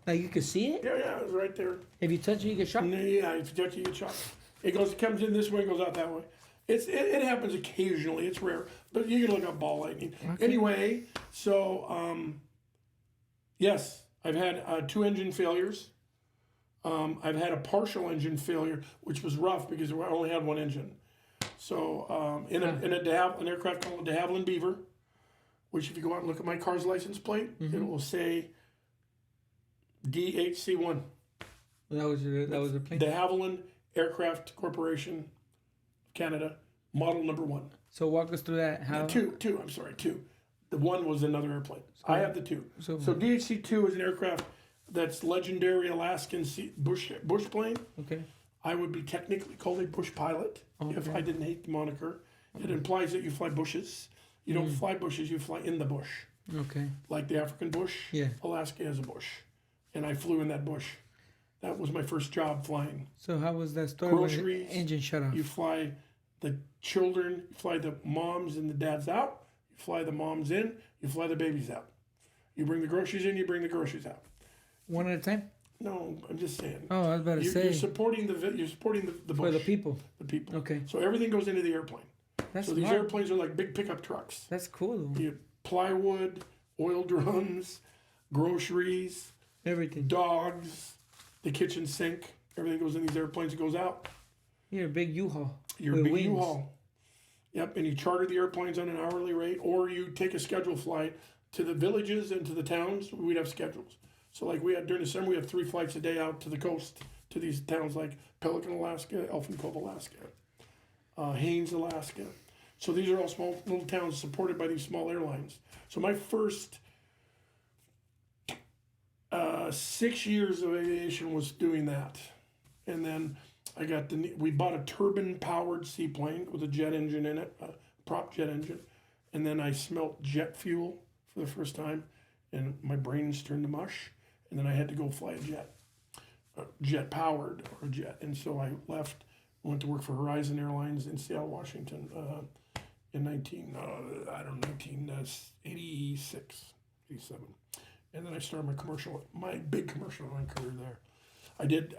Like you can see it. Yeah, it's right there. If you touch it, you get shot. Yeah, if you touch it, you get shot. It comes in this way, goes out that way. It happens occasionally. It's rare, but you can look up ball lightning. Okay. Anyway, so yes, I've had 2 engine failures. I've had a partial engine failure, which was rough because I only had 1 engine. So in an aircraft called a de Havilland Beaver, which if you go out and look at my car's license plate, it will say DHC1. That was the plane. De Havilland Aircraft Corporation, Canada, model number 1. So walk us through that. How? Two. I'm sorry, 2. The 1 was another airplane. I have the 2. So DHC2 is an aircraft that's legendary Alaskan bush plane. Okay. I would be technically called a bush pilot if I didn't hate the moniker. It implies that you fly bushes. You don't fly bushes, you fly in the bush. Okay. Like the African bush, Alaska has a bush. And I flew in that bush. That was my first job flying. So how was that story? Groceries. When the engine shut off. You fly the children, you fly the moms and the dads out. You fly the moms in, you fly the babies out. You bring the groceries in, you bring the groceries out. One at a time? No, I'm just saying. Oh, I was about to say. You're supporting the bush. For the people. The people. Okay. So everything goes into the airplane. That's so smart. these airplanes are like big pickup trucks. That's cool. You plywood, oil drums, groceries, Everything. dogs, the kitchen sink. Everything goes in these airplanes. It goes out. You're a big U-Haul. You're a big U-Haul. Yep, and you charter the airplanes on an hourly rate, or you take a scheduled flight to the villages and to the towns. We'd have schedules. So like we had during the summer, we had 3 flights a day out to the coast, to these towns like Pelican, Alaska, Elfin Cove, Alaska, Haines, Alaska. So these are all small little towns supported by these small airlines. So my first 6 years of aviation was doing that. And then we bought a turbine-powered seaplane with a jet engine in it, a prop jet engine. And then I smelt jet fuel for the first time, and my brains turned to mush. And then I had to go fly a jet-powered or a jet. And so I left, went to work for Horizon Airlines in Seattle, Washington in 1986, 87. And then I started my big commercial airline career there. I did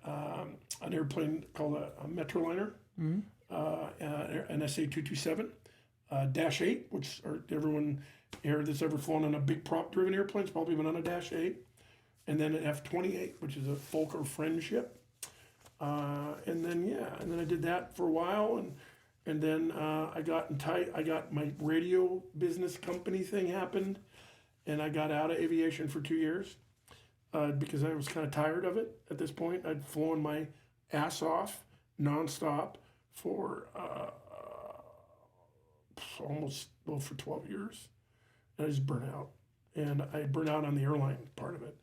an airplane called a Metroliner, an SA-227, Dash 8, which are everyone here that's ever flown on a big prop-driven airplane has probably been on a Dash 8. And then an F-28, which is a Fokker Friendship. And then I did that for a while, and then I got my radio business company thing happened, and I got out of aviation for 2 years because I was kind of tired of it at this point. I'd flown my ass off nonstop for for 12 years, and I just burnt out, and I burnt out on the airline part of it,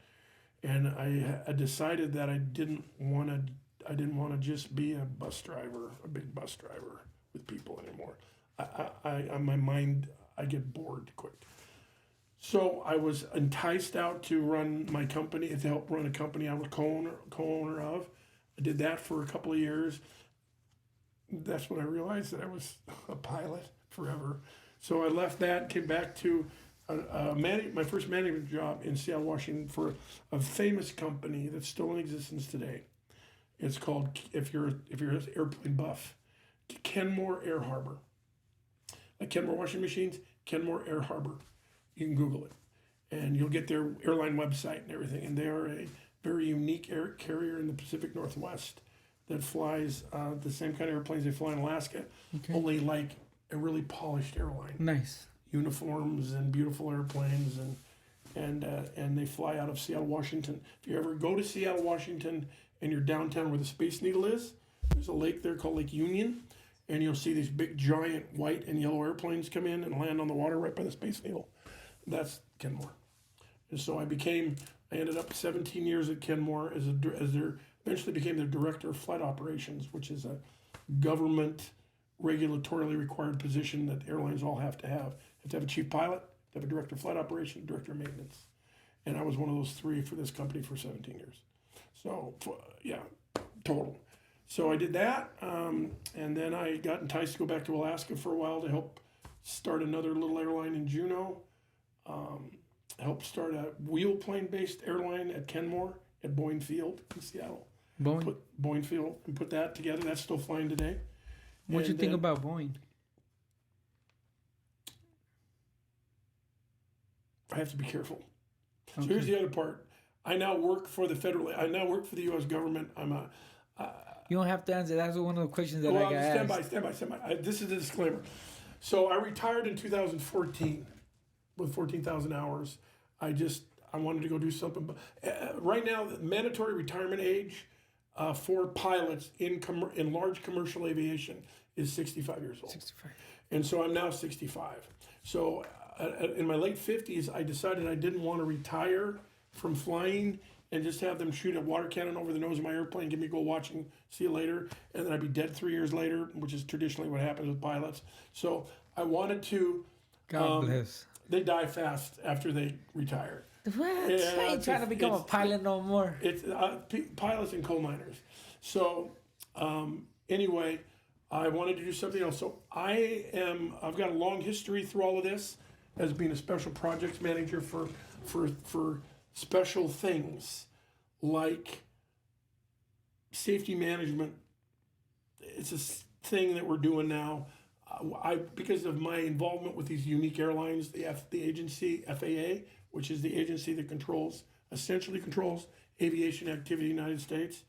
and I decided that I didn't want to just be a big bus driver with people anymore. On my mind, I get bored quick. So I was enticed out to run my company, to help run a company I was co-owner of. I did that for a couple of years. That's when I realized that I was a pilot forever. So I left that, came back to my first management job in Seattle, Washington, for a famous company that's still in existence today. It's called, if you're an airplane buff, Kenmore Air Harbor. Like Kenmore washing machines, Kenmore Air Harbor. You can Google it, and you'll get their airline website and everything. And they are a very unique air carrier in the Pacific Northwest that flies the same kind of airplanes they fly in Alaska, only like a really polished airline. Nice. Uniforms and beautiful airplanes, and they fly out of Seattle, Washington. If you ever go to Seattle, Washington, and you're downtown where the Space Needle is, there's a lake there called Lake Union, and you'll see these big, giant white and yellow airplanes come in and land on the water right by the Space Needle. That's Kenmore. And so I ended up 17 years at Kenmore eventually became their director of flight operations, which is a government regulatorily required position that airlines all have to have. You have to have a chief pilot, you have a director of flight operations, director of maintenance. And I was one of those three for this company for 17 years. So, total. So I did that, and then I got enticed to go back to Alaska for a while to help start another little airline in Juneau. Helped start a wheelplane-based airline at Kenmore at Boeing Field in Seattle. Boeing Field, and put that together. That's still flying today. What do you think about Boeing? I have to be careful. Okay. So here's the other part. I now work for the U.S. government. You don't have to answer. That's one of the questions that I got asked. Stand by. This is a disclaimer. So I retired in 2014 with 14,000 hours. I wanted to go do something. But right now, the mandatory retirement age for pilots in large commercial aviation is 65 years old. 65. And so I'm now 65. So in my late 50s, I decided I didn't want to retire from flying and just have them shoot a water cannon over the nose of my airplane, give me a go watching, see you later, and then I'd be dead 3 years later, which is traditionally what happens with pilots. So I wanted to... God bless. They die fast after they retire. What? Yeah, I ain't trying to become a pilot no more. It's pilots and coal miners. So anyway, I wanted to do something else. So I've got a long history through all of this as being a special projects manager for special things like safety management. It's a thing that we're doing now. Because of my involvement with these unique airlines, the agency, FAA, which is the agency that essentially controls aviation activity in the United States,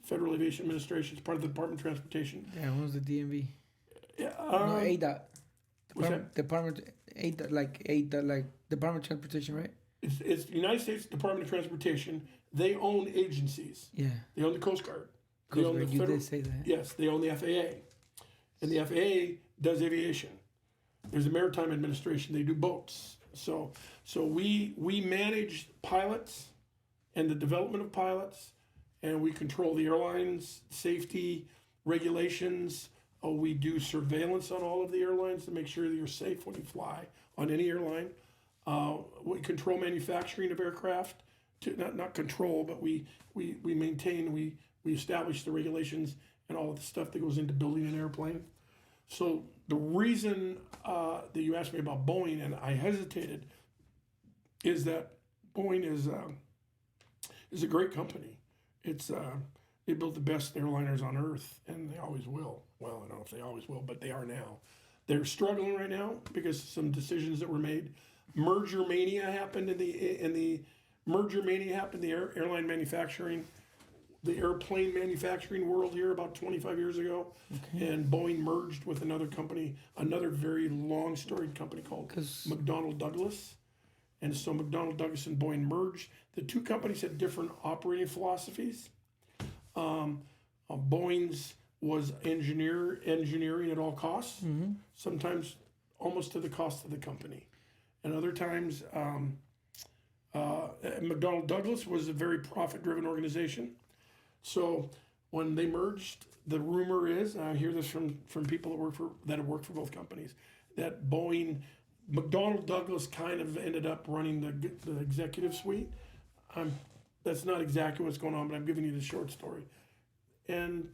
Federal Aviation Administration, is part of the Department of Transportation. Yeah, what was the DMV? Yeah, ADOT. What's that? Department ADOT, like Department of Transportation, right? It's the United States Department of Transportation. They own agencies. Yeah. They own the Coast Guard. They own the Federal, did say that. Yes, they own the FAA. And the FAA does aviation. There's a Maritime Administration. They do boats. So we manage pilots and the development of pilots, and we control the airlines, safety, regulations. We do surveillance on all of the airlines to make sure that you're safe when you fly on any airline. We control manufacturing of aircraft. Not control, but we maintain, we establish the regulations and all of the stuff that goes into building an airplane. So the reason that you asked me about Boeing, and I hesitated, is that Boeing is a great company. They build the best airliners on earth, and they always will. Well, I don't know if they always will, but they are now. They're struggling right now because of some decisions that were made. Merger mania happened in the airline manufacturing, the airplane manufacturing world here about 25 years ago. Okay. And Boeing merged with another company, another very long storied company called McDonnell Douglas. And so McDonnell Douglas and Boeing merged. The two companies had different operating philosophies. Boeing's was engineering at all costs, sometimes almost to the cost of the company. And other times, McDonnell Douglas was a very profit-driven organization. So when they merged, the rumor is, and I hear this from people that have worked for both companies, that McDonnell Douglas kind of ended up running the executive suite. That's not exactly what's going on, but I'm giving you the short story. And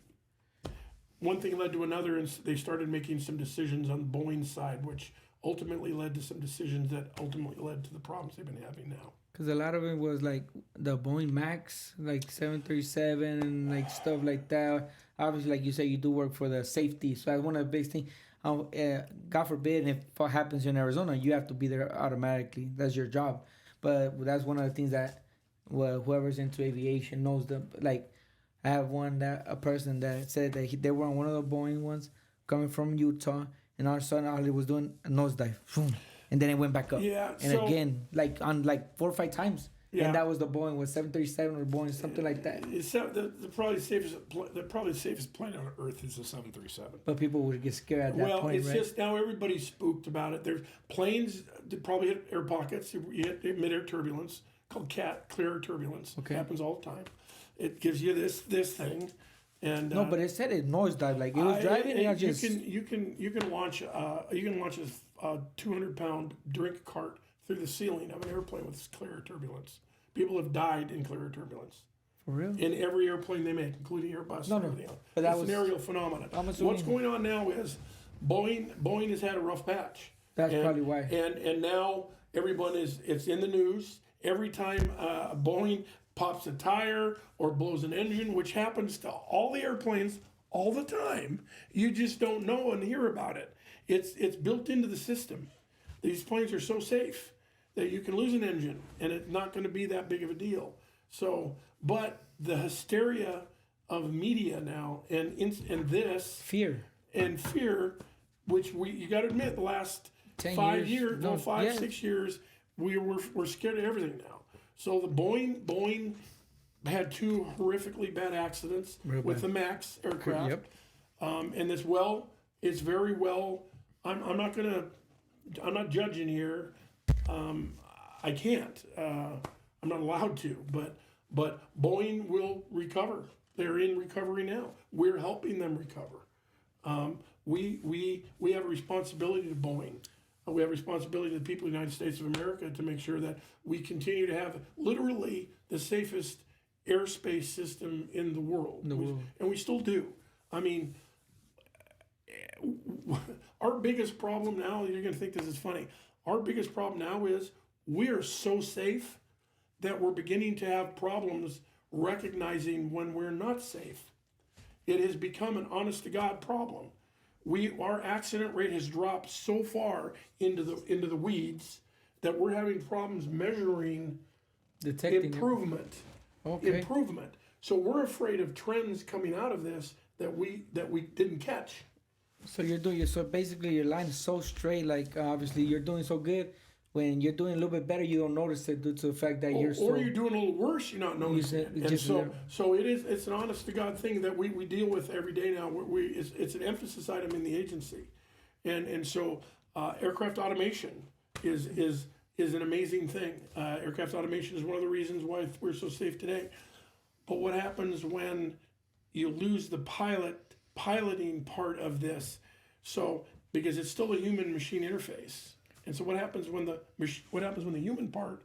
one thing led to another, and they started making some decisions on Boeing's side, which ultimately led to some decisions that ultimately led to the problems they've been having now. Because a lot of it was like the Boeing Max, like 737 and like stuff like that. Obviously, like you said, you do work for the safety. So that's one of the big things. God forbid, if what happens in Arizona, you have to be there automatically. That's your job. But that's one of the things that whoever's into aviation knows them. Like, I have a person that said that they were on one of the Boeing ones coming from Utah, and all of a sudden, all it was doing a nosedive. And then it went back up. Yeah. And again, like on like 4 or 5 times. Yeah. And that was the Boeing, was 737 or Boeing, something like that. The probably safest plane on Earth is the 737. But people would get scared at that point, Well, it's just now everybody's spooked about it. There's planes that probably hit air pockets. You hit mid-air turbulence, called CAT, clear air turbulence. Okay. It happens all the time. It gives you this thing. And no, but it said it nosedive, like it was driving. And you can launch a 200-pound drink cart through the ceiling of an airplane with clear turbulence. People have died in clear turbulence. For real? In every airplane they make, including Airbus and everything else. But it's an aerial phenomenon. What's going on now is Boeing has had a rough patch. That's probably why. And now everyone it's in the news. Every time Boeing pops a tire or blows an engine, which happens to all the airplanes all the time, you just don't know and hear about it. It's built into the system. These planes are so safe that you can lose an engine and it's not going to be that big of a deal. So, but the hysteria of media now and this fear, which you got to admit, the last 5 years, 6 years, we're scared of everything now. So the Boeing had 2 horrifically bad accidents with the Max aircraft. Yep. And it's very well. I'm not judging here. I can't. I'm not allowed to. But Boeing will recover. They're in recovery now. We're helping them recover. We have a responsibility to Boeing. We have a responsibility to the people of the United States of America to make sure that we continue to have literally the safest airspace system in the world. And we still do. I mean, our biggest problem now, you're going to think this is funny, our biggest problem now is we are so safe that we're beginning to have problems recognizing when we're not safe. It has become an honest-to-God problem. Our accident rate has dropped so far into the weeds that we're having problems measuring detecting improvement. Improvement. So we're afraid of trends coming out of this that we didn't catch. So basically your line is so straight. Like obviously you're doing so good. When you're doing a little bit better, you don't notice it due to the fact that you're or you're doing a little worse, you're not noticing it. And so it's an honest to God thing that we deal with every day now. It's an emphasis item in the agency, and so aircraft automation is an amazing thing. Aircraft automation is one of the reasons why we're so safe today. But what happens when you lose the piloting part of this? So because it's still a human machine interface. And so what happens when the human part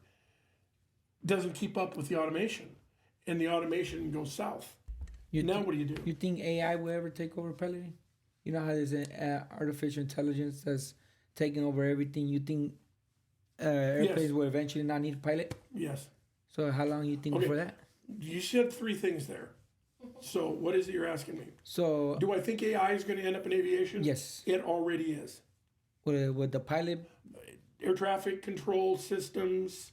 doesn't keep up with the automation, and the automation goes south? What do you do? You think AI will ever take over piloting? You know how there's artificial intelligence that's taking over everything. You think airplanes will eventually not need a pilot? Yes. So how long you think before that? You said 3 things there. So what is it you're asking me? So do I think AI is going to end up in aviation? Yes. It already is. with the pilot. Air traffic control systems.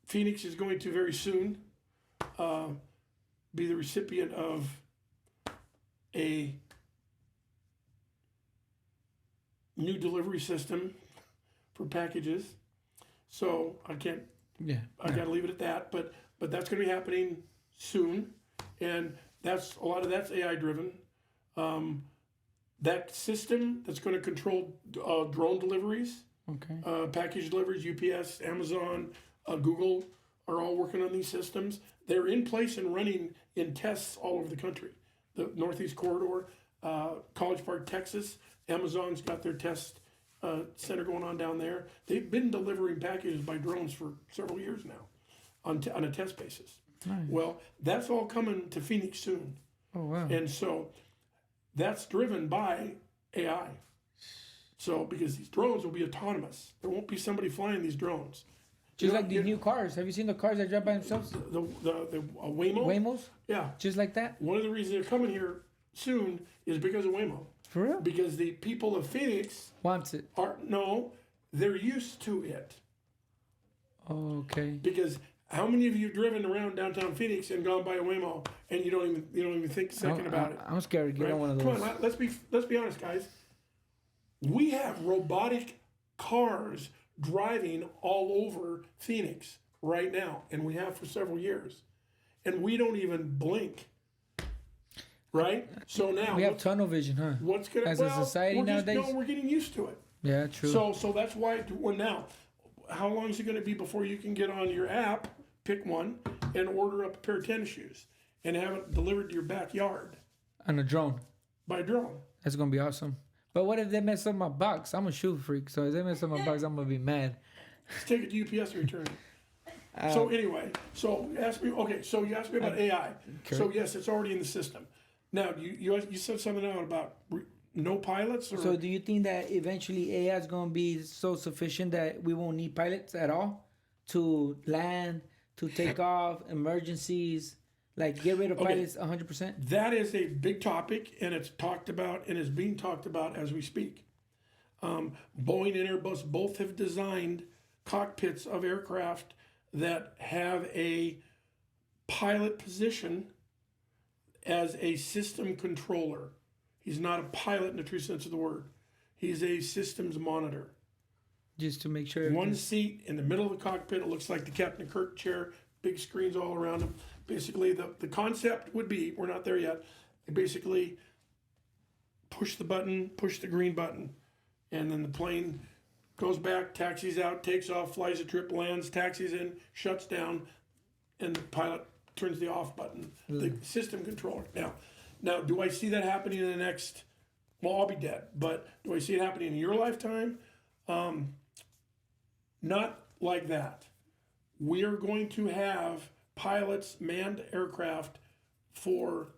Phoenix is going to very soon be the recipient of a new delivery system for packages. So I can't. Yeah. I got to leave it at that. But that's going to be happening soon, and that's a lot of that's AI driven. That system that's going to control drone deliveries, package deliveries, UPS, Amazon, Google are all working on these systems. They're in place and running in tests all over the country. The Northeast Corridor, College Park, Texas, Amazon's got their test center going on down there. They've been delivering packages by drones for several years now on a test basis. Nice. Well, that's all coming to Phoenix soon. Oh, wow. And so that's driven by AI. So because these drones will be autonomous. There won't be somebody flying these drones. Just like the new cars. Have you seen the cars that drive by themselves? The Waymo? Waymos? Yeah. Just like that? One of the reasons they're coming here soon is because of Waymo. For real? Because the people of Phoenix Wants it. they're used to it. Okay. Because how many of you have driven around downtown Phoenix and gone by a Waymo and you don't even think a second about it? I'm scared to get on one of those. Come on, let's be honest, guys. We have robotic cars driving all over Phoenix right now, and we have for several years, and we don't even blink. Right? So now we have tunnel vision, huh? What's gonna as a society nowadays? No, we're getting used to it. Yeah, true. So that's why. Well, now, how long is it going to be before you can get on your app, pick one, and order up a pair of tennis shoes and have it delivered to your backyard On a drone. by drone? That's gonna be awesome. But what if they mess up my box? I'm a shoe freak, so if they mess up my box, I'm gonna be mad. Let's take it to UPS and return it. So anyway, you asked me about AI. So yes, it's already in the system. Now you said something out about no pilots. Or? So do you think that eventually AI is gonna be so sufficient that we won't need pilots at all to land, to take off, emergencies, like get rid of pilots 100%? That is a big topic, and it's talked about and is being talked about as we speak. Boeing and Airbus both have designed cockpits of aircraft that have a pilot position as a system controller. He's not a pilot in the true sense of the word. He's a systems monitor. Just to make sure. One seat in the middle of the cockpit. It looks like the Captain Kirk chair. Big screens all around him. Basically, the concept would be, we're not there yet, basically push the button, push the green button, and then the plane goes back, taxis out, takes off, flies a trip, lands, taxis in, shuts down, and the pilot turns the off button, the system controller. Now, do I see that happening in the next, well, I'll be dead, but do I see it happening in your lifetime? Not like that. We are going to have pilots, manned aircraft for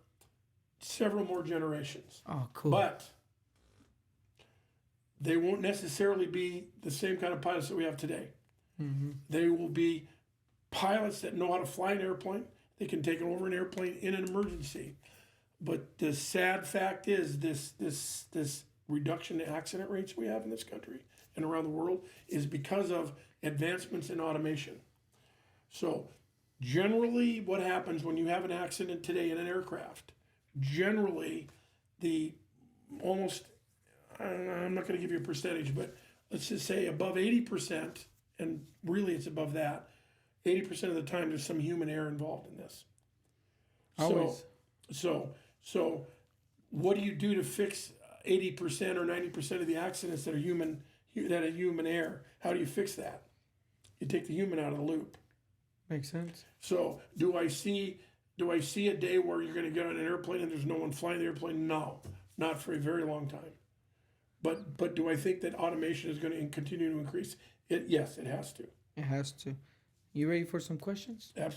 several more generations. Oh, cool. But they won't necessarily be the same kind of pilots that we have today. Mm-hmm. They will be pilots that know how to fly an airplane. They can take over an airplane in an emergency. But the sad fact is this reduction in accident rates we have in this country and around the world is because of advancements in automation. So generally what happens when you have an accident today in an aircraft, generally I'm not going to give you a percentage, but let's just say above 80%, and really it's above that, 80% of the time there's some human error involved in this. Always. So what do you do to fix 80% or 90% of the accidents that are human error? How do you fix that? You take the human out of the loop. Makes sense. So do I see a day where you're going to get on an airplane and there's no one flying the airplane? No, not for a very long time. But do I think that automation is going to continue to increase? Yes, it has to. It has to. You ready for some questions? Yeah,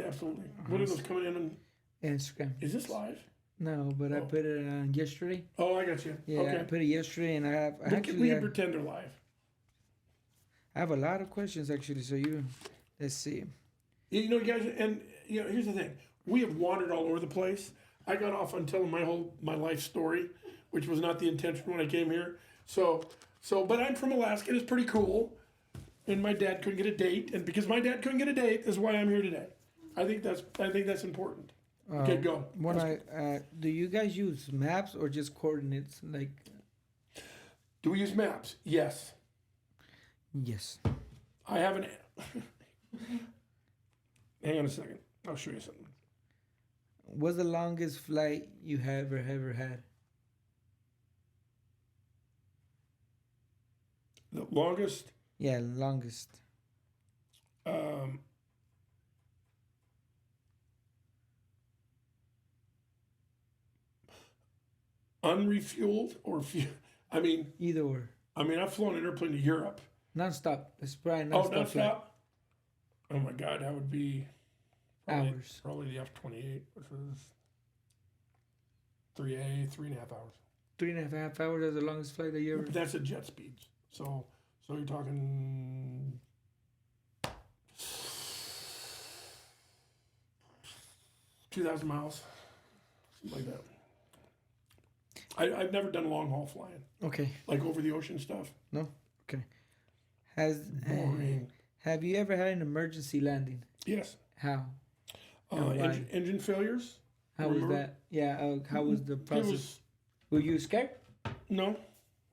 absolutely. What are those coming in on Instagram? Is this live? No, but I put it on yesterday. Oh, I got you. Yeah, okay. I put it yesterday, and We can pretend they're live. I have a lot of questions actually. So let's see. You know, guys, and here's the thing: we have wandered all over the place. I got off on telling my life story which was not the intention when I came here. So, but I'm from Alaska, and it's pretty cool. And my dad couldn't get a date, and because my dad couldn't get a date, is why I'm here today. I think that's important. Okay, go. Do you guys use maps or just coordinates? Like, Do we use maps? Yes. yes. I haven't. Hang on a second. I'll show you something. What's the longest flight you have ever had? The longest. Yeah, longest. Unrefueled or I mean, Either or. I've flown an airplane to Europe. Non-stop. It's probably Oh, non-stop. Flight. nonstop. Oh my God, that would be Hours. Probably the F-28, which was 3.5 hours. 3.5 hours is the longest flight that you ever. But that's at jet speeds. So you're talking 2,000 miles, something like that. I've never done long haul flying, Okay. like over the ocean stuff. No. Okay. Boring. Have you ever had an emergency landing? Yes. How? And why? Engine failures. How was that? Yeah. How was the process? Were you scared? No.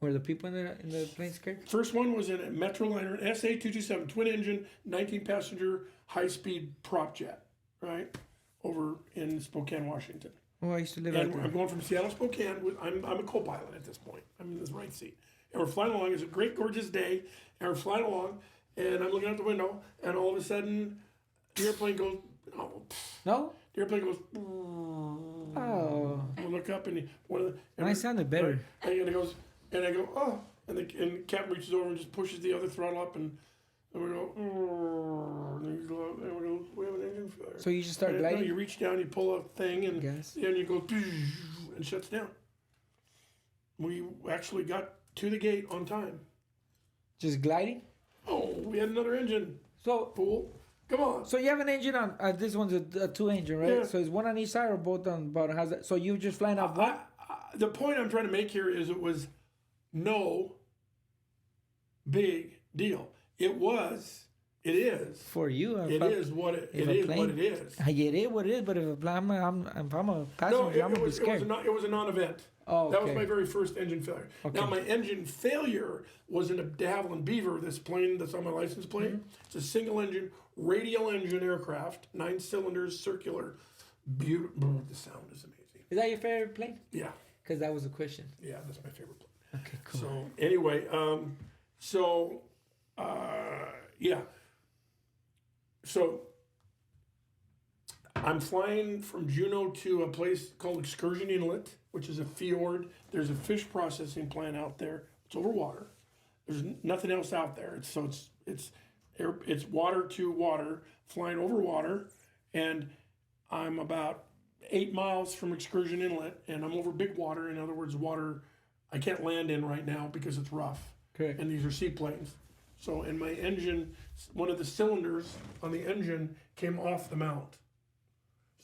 Were the people in the plane scared? First one was in a Metroliner, an SA-227 twin engine, 19 passenger, high speed prop jet, right, over in Spokane, Washington. Oh, I used to live out And there. I'm going from Seattle to Spokane. I'm a co-pilot at this point. I'm in this right seat. And we're flying along. It's a great, gorgeous day. And we're flying along. And I'm looking out the window. And all of a sudden, the airplane goes, No? the airplane goes, Oh. I look up and Mine sounded better. And it goes, and I go, oh. And the captain reaches over and just pushes the other throttle up. And we go, and we go, we have an engine failure. So you just start No, gliding? you reach down, you pull a thing, and Gas. you go, and shuts down. We actually got to the gate on time. Just gliding? Oh, we had another engine. So Fool. Come on. So you have an engine on. This one's a two engine, right? Yeah. So it's one on each side or both on bottom. How's that? So you just flying off one? The point I'm trying to make here is it was no big deal. It is. For you, It is what it is. What it is. I get it, what it is. But if I'm a passenger, I'm gonna be scared. It was a non-event. Oh, That was okay. my very first engine failure. Okay. Now, my engine failure was in a de Havilland Beaver, this plane that's on my license plate. Mm-hmm. It's a single engine, radial engine aircraft, 9 cylinders, circular. Beautiful. The sound is amazing. Is that your favorite plane? Yeah. Because that was a question. Yeah, that's my favorite plane. Okay, cool. So, anyway, yeah. So, I'm flying from Juneau to a place called Excursion Inlet, which is a fjord. There's a fish processing plant out there. It's over water. There's nothing else out there. It's water to water, flying over water, and I'm about 8 miles from Excursion Inlet, and I'm over big water. In other words, water I can't land in right now because it's rough. Correct. And these are seaplanes. So, in my engine, one of the cylinders on the engine came off the mount.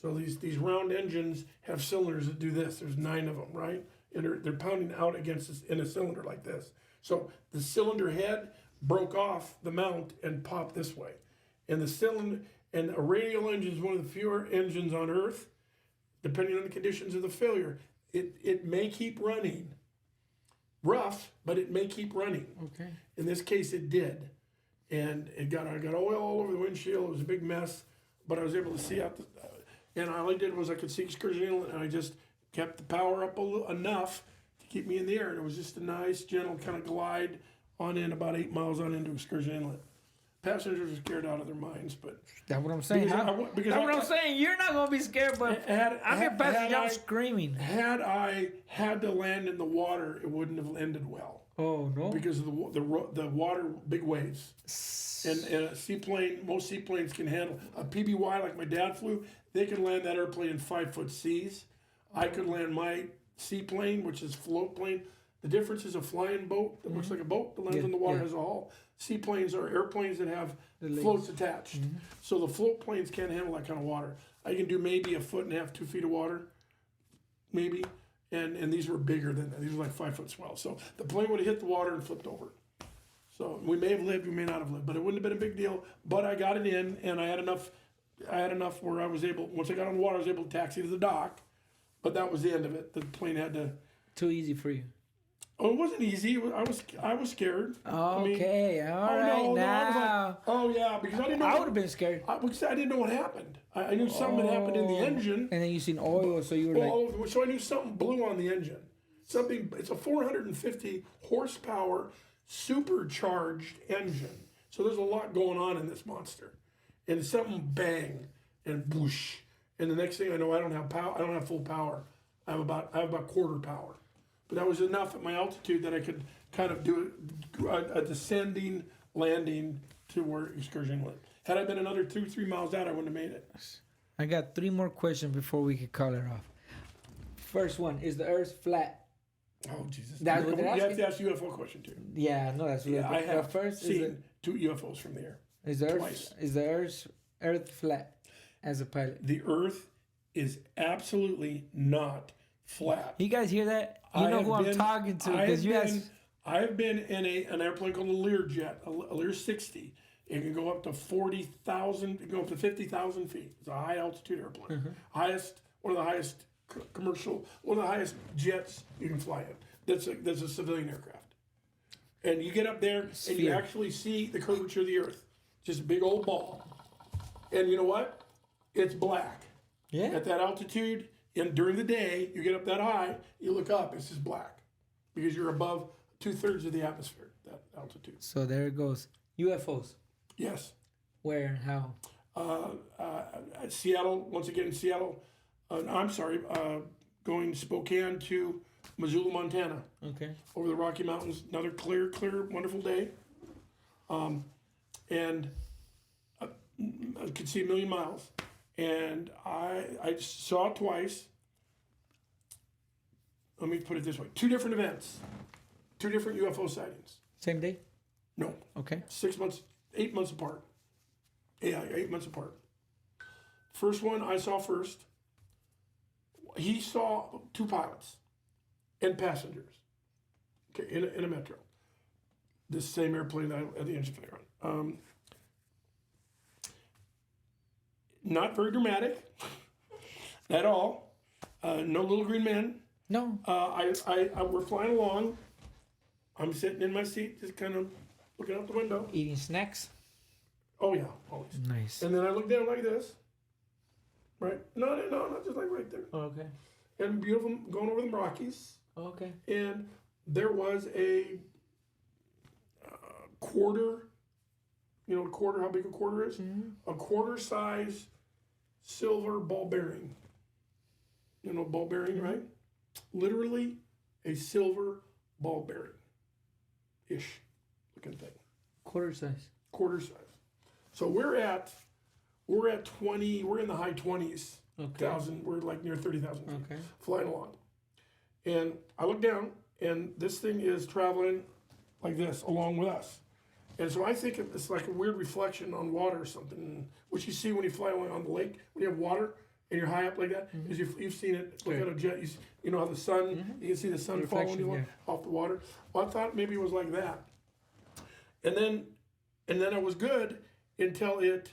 So these round engines have cylinders that do this. There's 9 of them, right? And they're pounding out against this in a cylinder like this. So the cylinder head broke off the mount and popped this way. And the cylinder and a radial engine is one of the fewer engines on Earth, depending on the conditions of the failure. It may keep running. Rough, but it may keep running. Okay. In this case, it did. And I got oil all over the windshield. It was a big mess, but I was able to see out and all I did was I could see Excursion Inlet, and I just kept the power up enough to keep me in the air. And it was just a nice, gentle kind of glide on in, about 8 miles on into Excursion Inlet. Passengers are scared out of their minds, but That's what I'm saying. Because That's what I'm saying. You're not gonna be scared, but I'm your passenger. I'm screaming. Had I had to land in the water, it wouldn't have ended well. Oh no! Because of the water, big waves. And a seaplane, most seaplanes can handle a PBY like my dad flew. They can land that airplane in 5-foot seas. I could land my seaplane, which is float plane. The difference is a flying boat that looks like a boat that lands in the water has a hull. Seaplanes are airplanes that have floats attached. So the float planes can't handle that kind of water. I can do maybe 1.5 feet, 2 feet of water, maybe, and these were bigger than that. These were like 5-foot swells. So the plane would have hit the water and flipped over. So we may have lived, we may not have lived, but it wouldn't have been a big deal. But I got it in, and I had enough where I was able, once I got on the water, I was able to taxi to the dock. But that was the end of it. The plane had to. Too easy for you. Oh, it wasn't easy. I was scared. Okay, all right, no, now. I was like, oh yeah, because I didn't know. I would have been scared. Because I didn't know what happened. I knew something had happened in the engine. And then you seen oil, so you were like. So I knew something blew on the engine. It's a 450 horsepower supercharged engine. So there's a lot going on in this monster. And something bang and whoosh. And the next thing I know, I don't have power. I don't have full power. I have about quarter power. But that was enough at my altitude that I could kind of do a descending landing to where excursion went. Had I been another 2-3 miles out, I wouldn't have made it. I got 3 more questions before we could call it off. First one, is the Earth flat? Oh Jesus! That's what they're you have asking? to ask UFO question too. Yeah, no, that's what I have first seen 2 UFOs from the air. Is the twice. Earth flat as a pilot? The Earth is absolutely not flat. You guys hear that? You know who I'm talking to because you guys. I have been in an airplane called a Learjet, a Lear 60. It can go up to 40,000. It can go up to 50,000 feet. It's a high altitude airplane. One of the highest commercial, one of the highest jets you can fly in. That's a civilian aircraft. And you get up there and you actually see the curvature of the Earth, just a big old ball. And you know what? It's black. Yeah. At that altitude, and during the day, you get up that high, you look up, it's just black, because you're above 2/3 of the atmosphere, that altitude. So there it goes. UFOs. Yes. Where and how? At Seattle, once again in Seattle, going Spokane to Missoula, Montana. Okay. Over the Rocky Mountains, another clear, wonderful day. And I could see 1,000,000 miles. And I saw it twice. Let me put it this way. 2 different events. 2 different UFO sightings. Same day? No. Okay. 6 months, 8 months apart. Yeah, 8 months apart. First one I saw first. He saw 2 pilots and passengers. Okay, in a Metro. This same airplane that I had the engine failure on. Not very dramatic at all. No little green men. No. We're flying along. I'm sitting in my seat, just kind of looking out the window. Eating snacks? Oh, yeah, always. Nice. And then I look down like this. Right? No, not just like right there. Okay. And beautiful, going over the Rockies. Okay. And there was a quarter, you know, how big a quarter is? Mm-hmm. A quarter size silver ball bearing. You know, ball bearing, right? Literally a silver ball bearing-ish looking thing. Quarter size. Quarter size. So we're at 20, we're in the high 20s. Okay. We're like near 30,000 feet. Okay. Flying along. And I look down, and this thing is traveling like this along with us. And so I think it's like a weird reflection on water or something, which you see when you fly along on the lake, when you have water and you're high up like that, because you've seen it, look at a jet, you know how the sun, you can see the sun falling off the water. Well, I thought maybe it was like that. And then I was good until it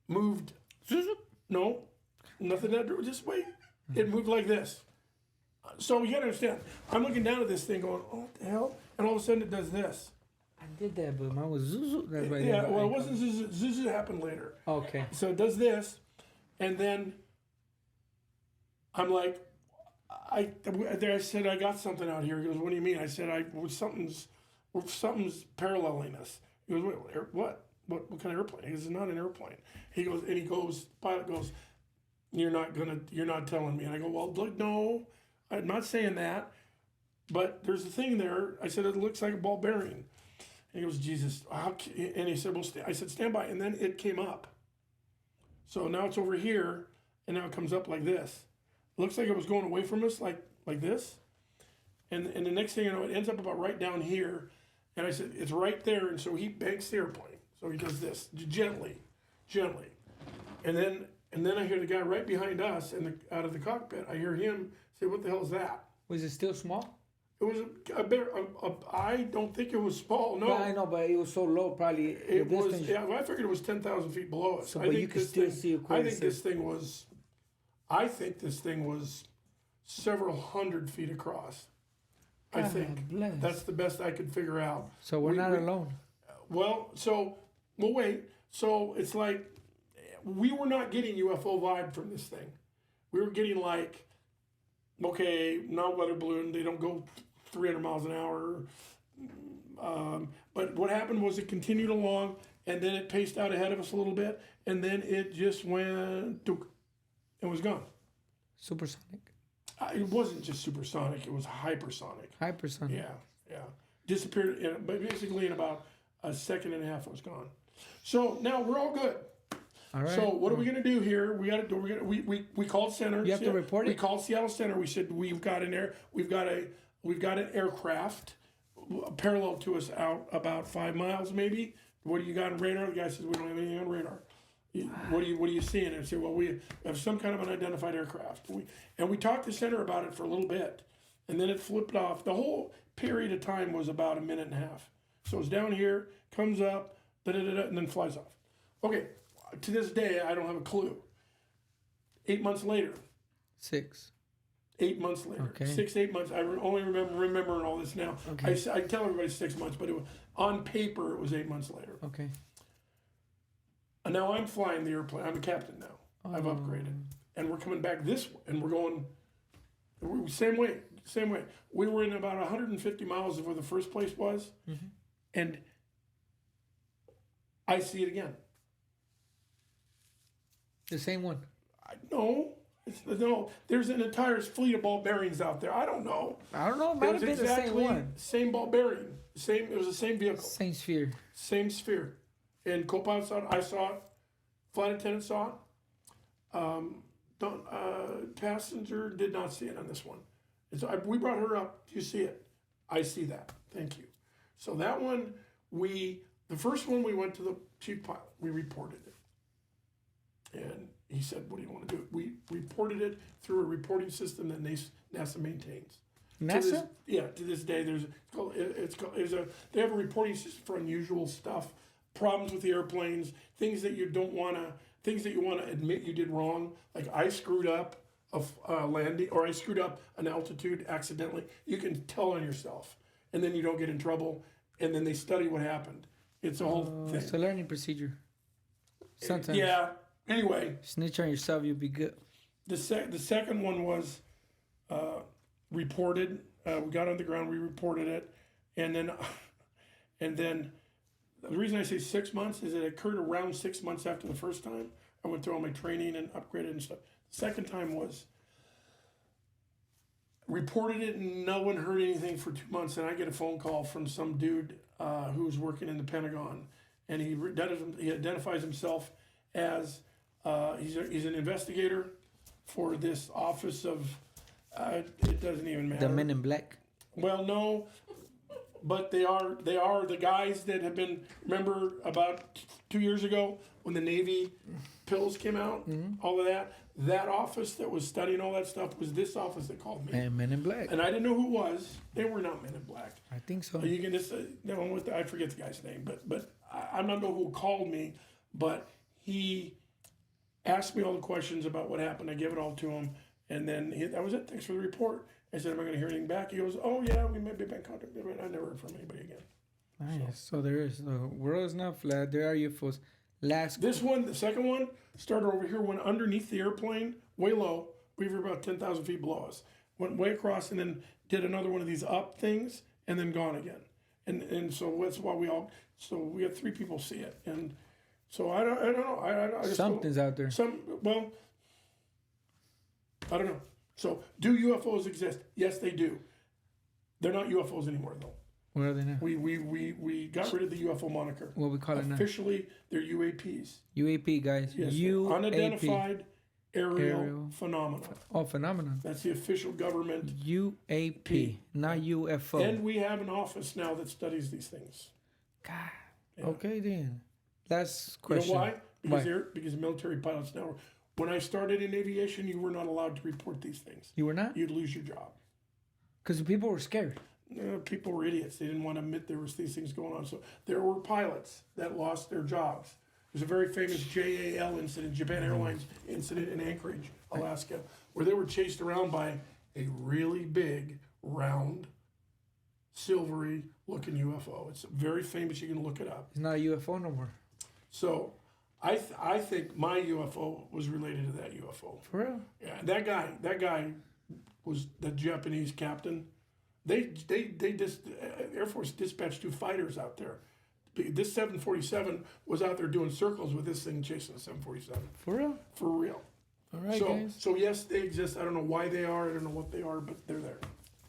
moved. No, nothing that drew, just wait. It moved like this. So you gotta understand, I'm looking down at this thing going, oh, what the hell? And all of a sudden it does this. I did that, but mine was zuzu. That's right. Yeah, well, it wasn't zuzu. Zuzu happened later. Okay. So it does this, and then I'm like, I said, I got something out here. He goes, what do you mean? I said, something's paralleling us. He goes, wait, what? What kind of airplane? He goes, it's not an airplane. Pilot goes, you're not telling me. And I go, well, look, no, I'm not saying that, but there's a thing there. I said, it looks like a ball bearing. And he goes, Jesus, and he said, well, I said, stand by. And then it came up. So now it's over here, and now it comes up like this. It looks like it was going away from us, like this. And the next thing you know, it ends up about right down here. And I said, it's right there. And so he banks the airplane. So he does this gently. And then And then I hear the guy right behind us out of the cockpit. I hear him say, "What the hell is that?" Was it still small? It was a bear. I don't think it was small. No, Well, I know, but it was so low. Probably it was. Yeah, I figured it was 10,000 feet below us. So, I but think you could this still thing, see it I clearly. think this thing was. I think this thing was several hundred feet across. I God think bless. that's the best I could figure out. So we're not alone. Well, we'll wait. So it's like we were not getting UFO vibe from this thing. We were getting like, okay, not weather balloon. They don't go 300 miles an hour. But what happened was it continued along, and then it paced out ahead of us a little bit, and then it just went and was gone. Supersonic. It wasn't just supersonic; it was hypersonic. Hypersonic. Yeah. Disappeared, but basically in about a second and a half, it was gone. So now we're all good. All right. So what are we gonna do here? We called center. You have to report it? We called Seattle Center. We said we've got an aircraft parallel to us out about 5 miles maybe. What do you got on radar? The guy says we don't have anything on radar. What are you seeing? And I say, well, we have some kind of unidentified aircraft. We talked to center about it for a little bit, and then it flipped off. The whole period of time was about a minute and a half. So it's down here, comes up, and then flies off. Okay, to this day, I don't have a clue. 8 months later. 6. 8 months later. Okay. 6, 8 months. I only remembering all this now. Okay. I tell everybody 6 months, but on paper, it was 8 months later. Okay. And now I'm flying the airplane. I'm a captain now. I've upgraded. And we're coming back this way, and we're going same way. We were in about 150 miles of where the first place was, and I see it again. The same one. No, there's an entire fleet of ball bearings out there. I don't know. It might have been the same one. Same ball bearing. It was the same vehicle. Same sphere. Same sphere. And co-pilot saw it. I saw it. Flight attendant saw it. Passenger did not see it on this one. We brought her up. Do you see it? I see that. Thank you. So that one, the first one we went to the chief pilot. We reported it. And he said, what do you want to do? We reported it through a reporting system that NASA maintains. NASA? To this day, they have a reporting system for unusual stuff, problems with the airplanes, things that you want to admit you did wrong. Like I screwed up a landing, or I screwed up an altitude accidentally. You can tell on yourself, and then you don't get in trouble. And then they study what happened. It's a whole thing. It's a learning procedure. Sometimes. Yeah. Anyway, snitch on yourself, you'll be good. the second one was reported. We got on the ground, we reported it, and then the reason I say 6 months is it occurred around 6 months after the first time. I went through all my training and upgraded and stuff. The second time was reported it, and no one heard anything for 2 months, and I get a phone call from some dude who's working in the Pentagon, and he identifies himself as he's an investigator for this office of it doesn't even matter. The Men in Black. Well, no, but they are the guys that have been. Remember about 2 years ago when the Navy pills came out, all of that. That office that was studying all that stuff was this office that called me. And Men in Black. And I didn't know who it was. They were not Men in Black. I think so. You can just I forget the guy's name, but I'm not know who called me, but he asked me all the questions about what happened. I gave it all to him, and then that was it. Thanks for the report. I said, am I going to hear anything back? He goes, oh yeah, we may be back in contact. I never heard from anybody again. Nice. So there is. The world is not flat. There are UFOs. This one, the second one, started over here, went underneath the airplane, way low. We were about 10,000 feet below us. Went way across, and then did another one of these up things, and then gone again. And so that's why we had 3 people see it. And so I don't know. I just Something's out there. I don't know. So do UFOs exist? Yes, they do. They're not UFOs anymore, though. What are they now? We got rid of the UFO moniker. What we call it now? Officially, they're UAPs. UAP, guys. Yes, UAP. unidentified aerial phenomena. Oh, phenomenon. That's the official government. UAP, not UFO. And we have an office now that studies these things. God. Yeah. Okay, then. Last question. You know why? Because military pilots now When I started in aviation, you were not allowed to report these things. You were not? You'd lose your job. Because people were scared. People were idiots. They didn't want to admit there was these things going on. So there were pilots that lost their jobs. There's a very famous JAL incident, Japan Airlines incident in Anchorage, Alaska, where they were chased around by a really big, round, silvery-looking UFO. It's very famous. You can look it up. It's not a UFO no more. So I think my UFO was related to that UFO. For real? Yeah, that guy was the Japanese captain. They just Air Force dispatched 2 fighters out there. This 747 was out there doing circles with this thing chasing the 747. For real? For real. All right, So guys. so yes, they exist. I don't know why they are. I don't know what they are, but they're there.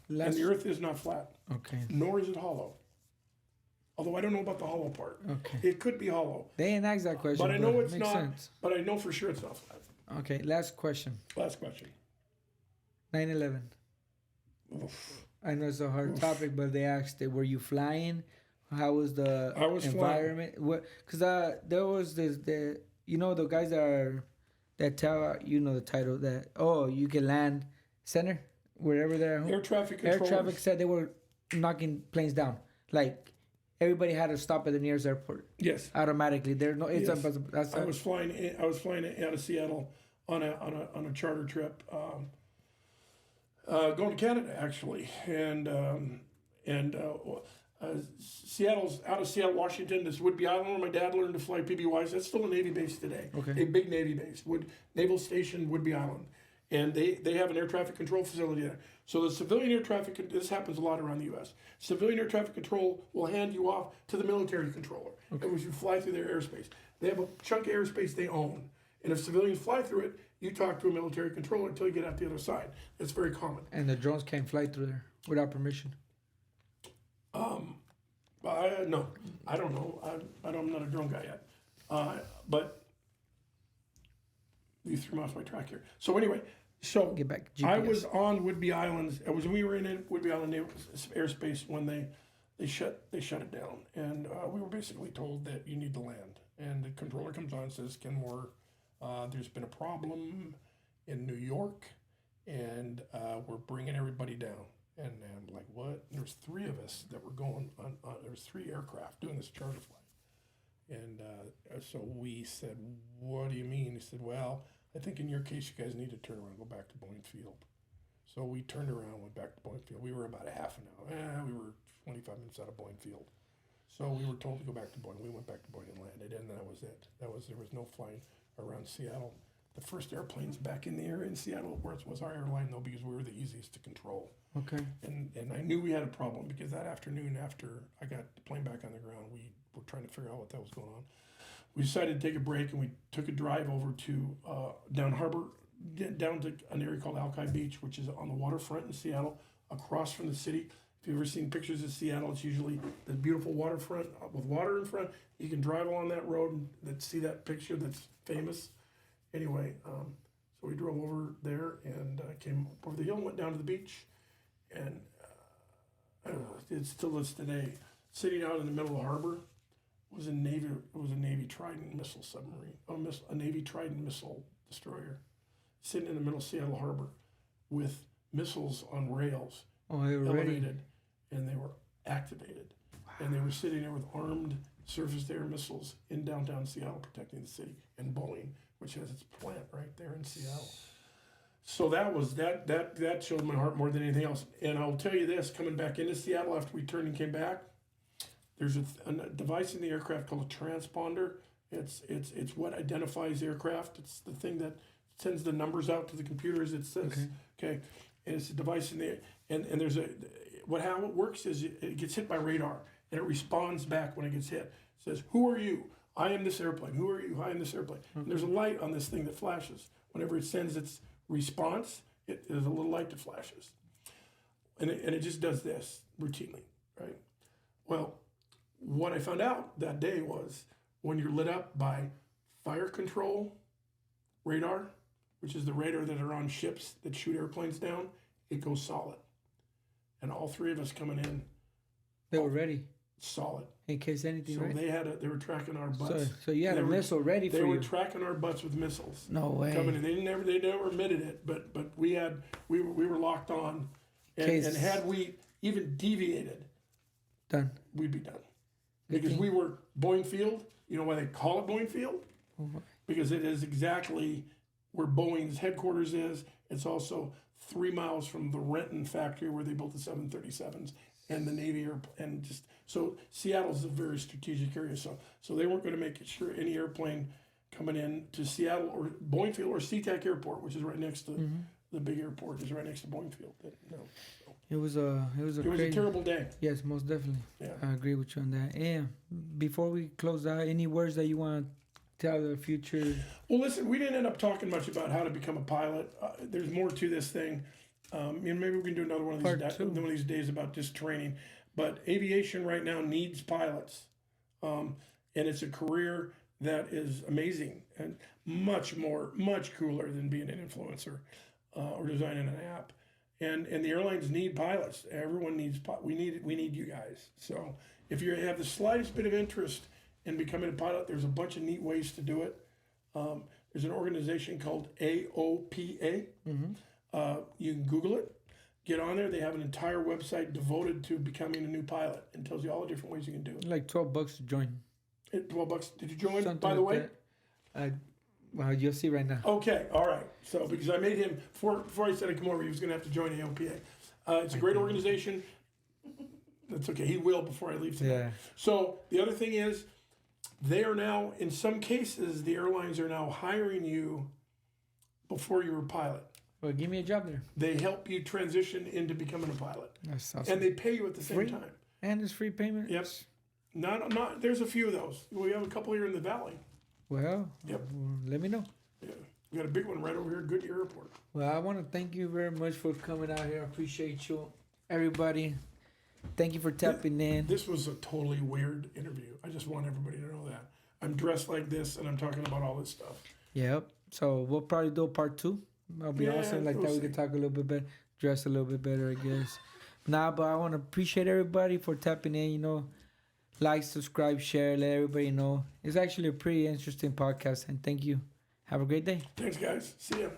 And the Earth is not flat. Okay. Nor is it hollow. Although I don't know about the hollow part. Okay. It could be hollow. They ain't asked that question. But I know it's makes not. Sense. But I know for sure it's not flat. Okay, last question. Last question. 9/11. Oof. I know it's a hard topic, but they asked, were you flying? How was the I was environment? What? Because there was the guys that tell the title that you can land center wherever they're Air traffic Air controllers. traffic said they were knocking planes down. Like everybody had to stop at the nearest airport Yes. automatically. There's no. It's Yes. that's I was flying out of Seattle on a charter trip, going to Canada actually, and Seattle's out of Seattle, Washington. This Whidbey Island where my dad learned to fly PBYs. That's still a Navy base today. Okay. A big Navy base, Naval Station, Whidbey Island, and they have an air traffic control facility there. So the civilian air traffic, this happens a lot around the U.S. Civilian air traffic control will hand you off to the military controller, and as you fly through their airspace, they have a chunk of airspace they own, and if civilians fly through it, you talk to a military controller until you get out the other side. That's very common. and the drones can't fly through there without permission. No, I don't know. I'm not a drone guy yet. But you threw me off my track here. So anyway, Get back. I GPS. was on Whidbey Islands. We were in Whidbey Island Naval airspace when they shut it down, and we were basically told that you need to land. And the controller comes on and says, "Kenmore, there's been a problem in New York, and we're bringing everybody down." And I'm like, "What?" And there's 3 of us that were going on. There's 3 aircraft doing this charter flight, and so we said, "What do you mean?" He said, "Well, I think in your case, you guys need to turn around and go back to Boeing Field." So we turned around and went back to Boeing Field. We were about a half an hour. We were 25 minutes out of Boeing Field. So we were told to go back to Boeing. We went back to Boeing and landed, and that was it. There was no flying around Seattle. The first airplanes back in the air in Seattle was our airline, though, because we were the easiest to control. Okay. And I knew we had a problem because that afternoon, after I got the plane back on the ground, we were trying to figure out what that was going on. We decided to take a break, and we took a drive over to down to an area called Alki Beach, which is on the waterfront in Seattle, across from the city. If you've ever seen pictures of Seattle, it's usually the beautiful waterfront with water in front. You can drive along that road and see that picture that's famous. Anyway, so we drove over there and came over the hill and went down to the beach. And it still is today. Sitting out in the middle of the harbor was a Navy Trident missile submarine, a Navy Trident missile destroyer, sitting in the middle of Seattle Harbor with missiles on rails, They were elevated, ready. and they were activated, and they were sitting there with armed surface-to-air missiles in downtown Seattle, protecting the city, and Boeing, which has its plant right there in Seattle. So that showed my heart more than anything else. And I'll tell you this: coming back into Seattle after we turned and came back, there's a device in the aircraft called a transponder. It's what identifies the aircraft. It's the thing that sends the numbers out to the computers. It says okay, and it's a device in there. And there's how it works is it gets hit by radar and it responds back when it gets hit. It says, "Who are you? I am this airplane. Who are you? I am this airplane." And there's a light on this thing that flashes whenever it sends its response. There's a little light that flashes, and it just does this routinely, right? Well, what I found out that day was when you're lit up by fire control radar, which is the radar that are on ships that shoot airplanes down, it goes solid. And all 3 of us coming in, They were ready. solid. In case anything, So right? they were tracking our butts. So you had They a were- missile ready They for were you. tracking our butts with missiles. No way. Coming in. They never admitted it, but we were locked on, Case- and had we even deviated, Done. we'd be done. Good Because thing. we were Boeing Field. You know why they call it Boeing Field? Because it is exactly where Boeing's headquarters is. It's also 3 miles from the Renton factory where they built the 737s and the Navy and just so Seattle's a very strategic area. So they weren't going to make sure any airplane coming in to Seattle or Boeing Field or SeaTac Airport, which is right next to the big airport, is right next to Boeing Field. No, so It was a crazy. terrible day. Yes, most definitely. Yeah. I agree with you on that. And before we close out, any words that you want to tell the future? Well, listen, we didn't end up talking much about how to become a pilot. There's more to this thing. Maybe we can do another one of these days about just training. But aviation right now needs pilots, and it's a career that is amazing and much cooler than being an influencer or designing an app. And the airlines need pilots. Everyone needs. We need you guys. So if you have the slightest bit of interest in becoming a pilot, there's a bunch of neat ways to do it. There's an organization called AOPA. You can Google it. Get on there. They have an entire website devoted to becoming a new pilot and tells you all the different ways you can do it. Like $12 to join. $12. Did you join? Something by the like way? that. Well, you'll see right now. Okay, all right. So because I made him before I said to come over, he was going to have to join AOPA. It's a great organization. That's okay. He will before I leave today. Yeah. So the other thing is, they are now in some cases the airlines are now hiring you before you're a pilot. Well, give me a job there. They help you transition into becoming a pilot, That's awesome. and they pay you at the same Free? time. And it's free payment. Yep. Not. There's a few of those. We have a couple here in the valley. Well, Yep. let me know. Yeah, we got a big one right over here at Goodyear Airport. Well, I want to thank you very much for coming out here. I appreciate you, everybody. Thank you for tapping in. This was a totally weird interview. I just want everybody to know that I'm dressed like this and I'm talking about all this stuff. Yep. So we'll probably do a part 2. That'll be Yeah, awesome. Like we'll that, we see. could talk a little bit better, dress a little bit better, I guess. Nah, but I want to appreciate everybody for tapping in. You know, like, subscribe, share, let everybody know. It's actually a pretty interesting podcast, and thank you. Have a great day. Thanks, guys. See ya.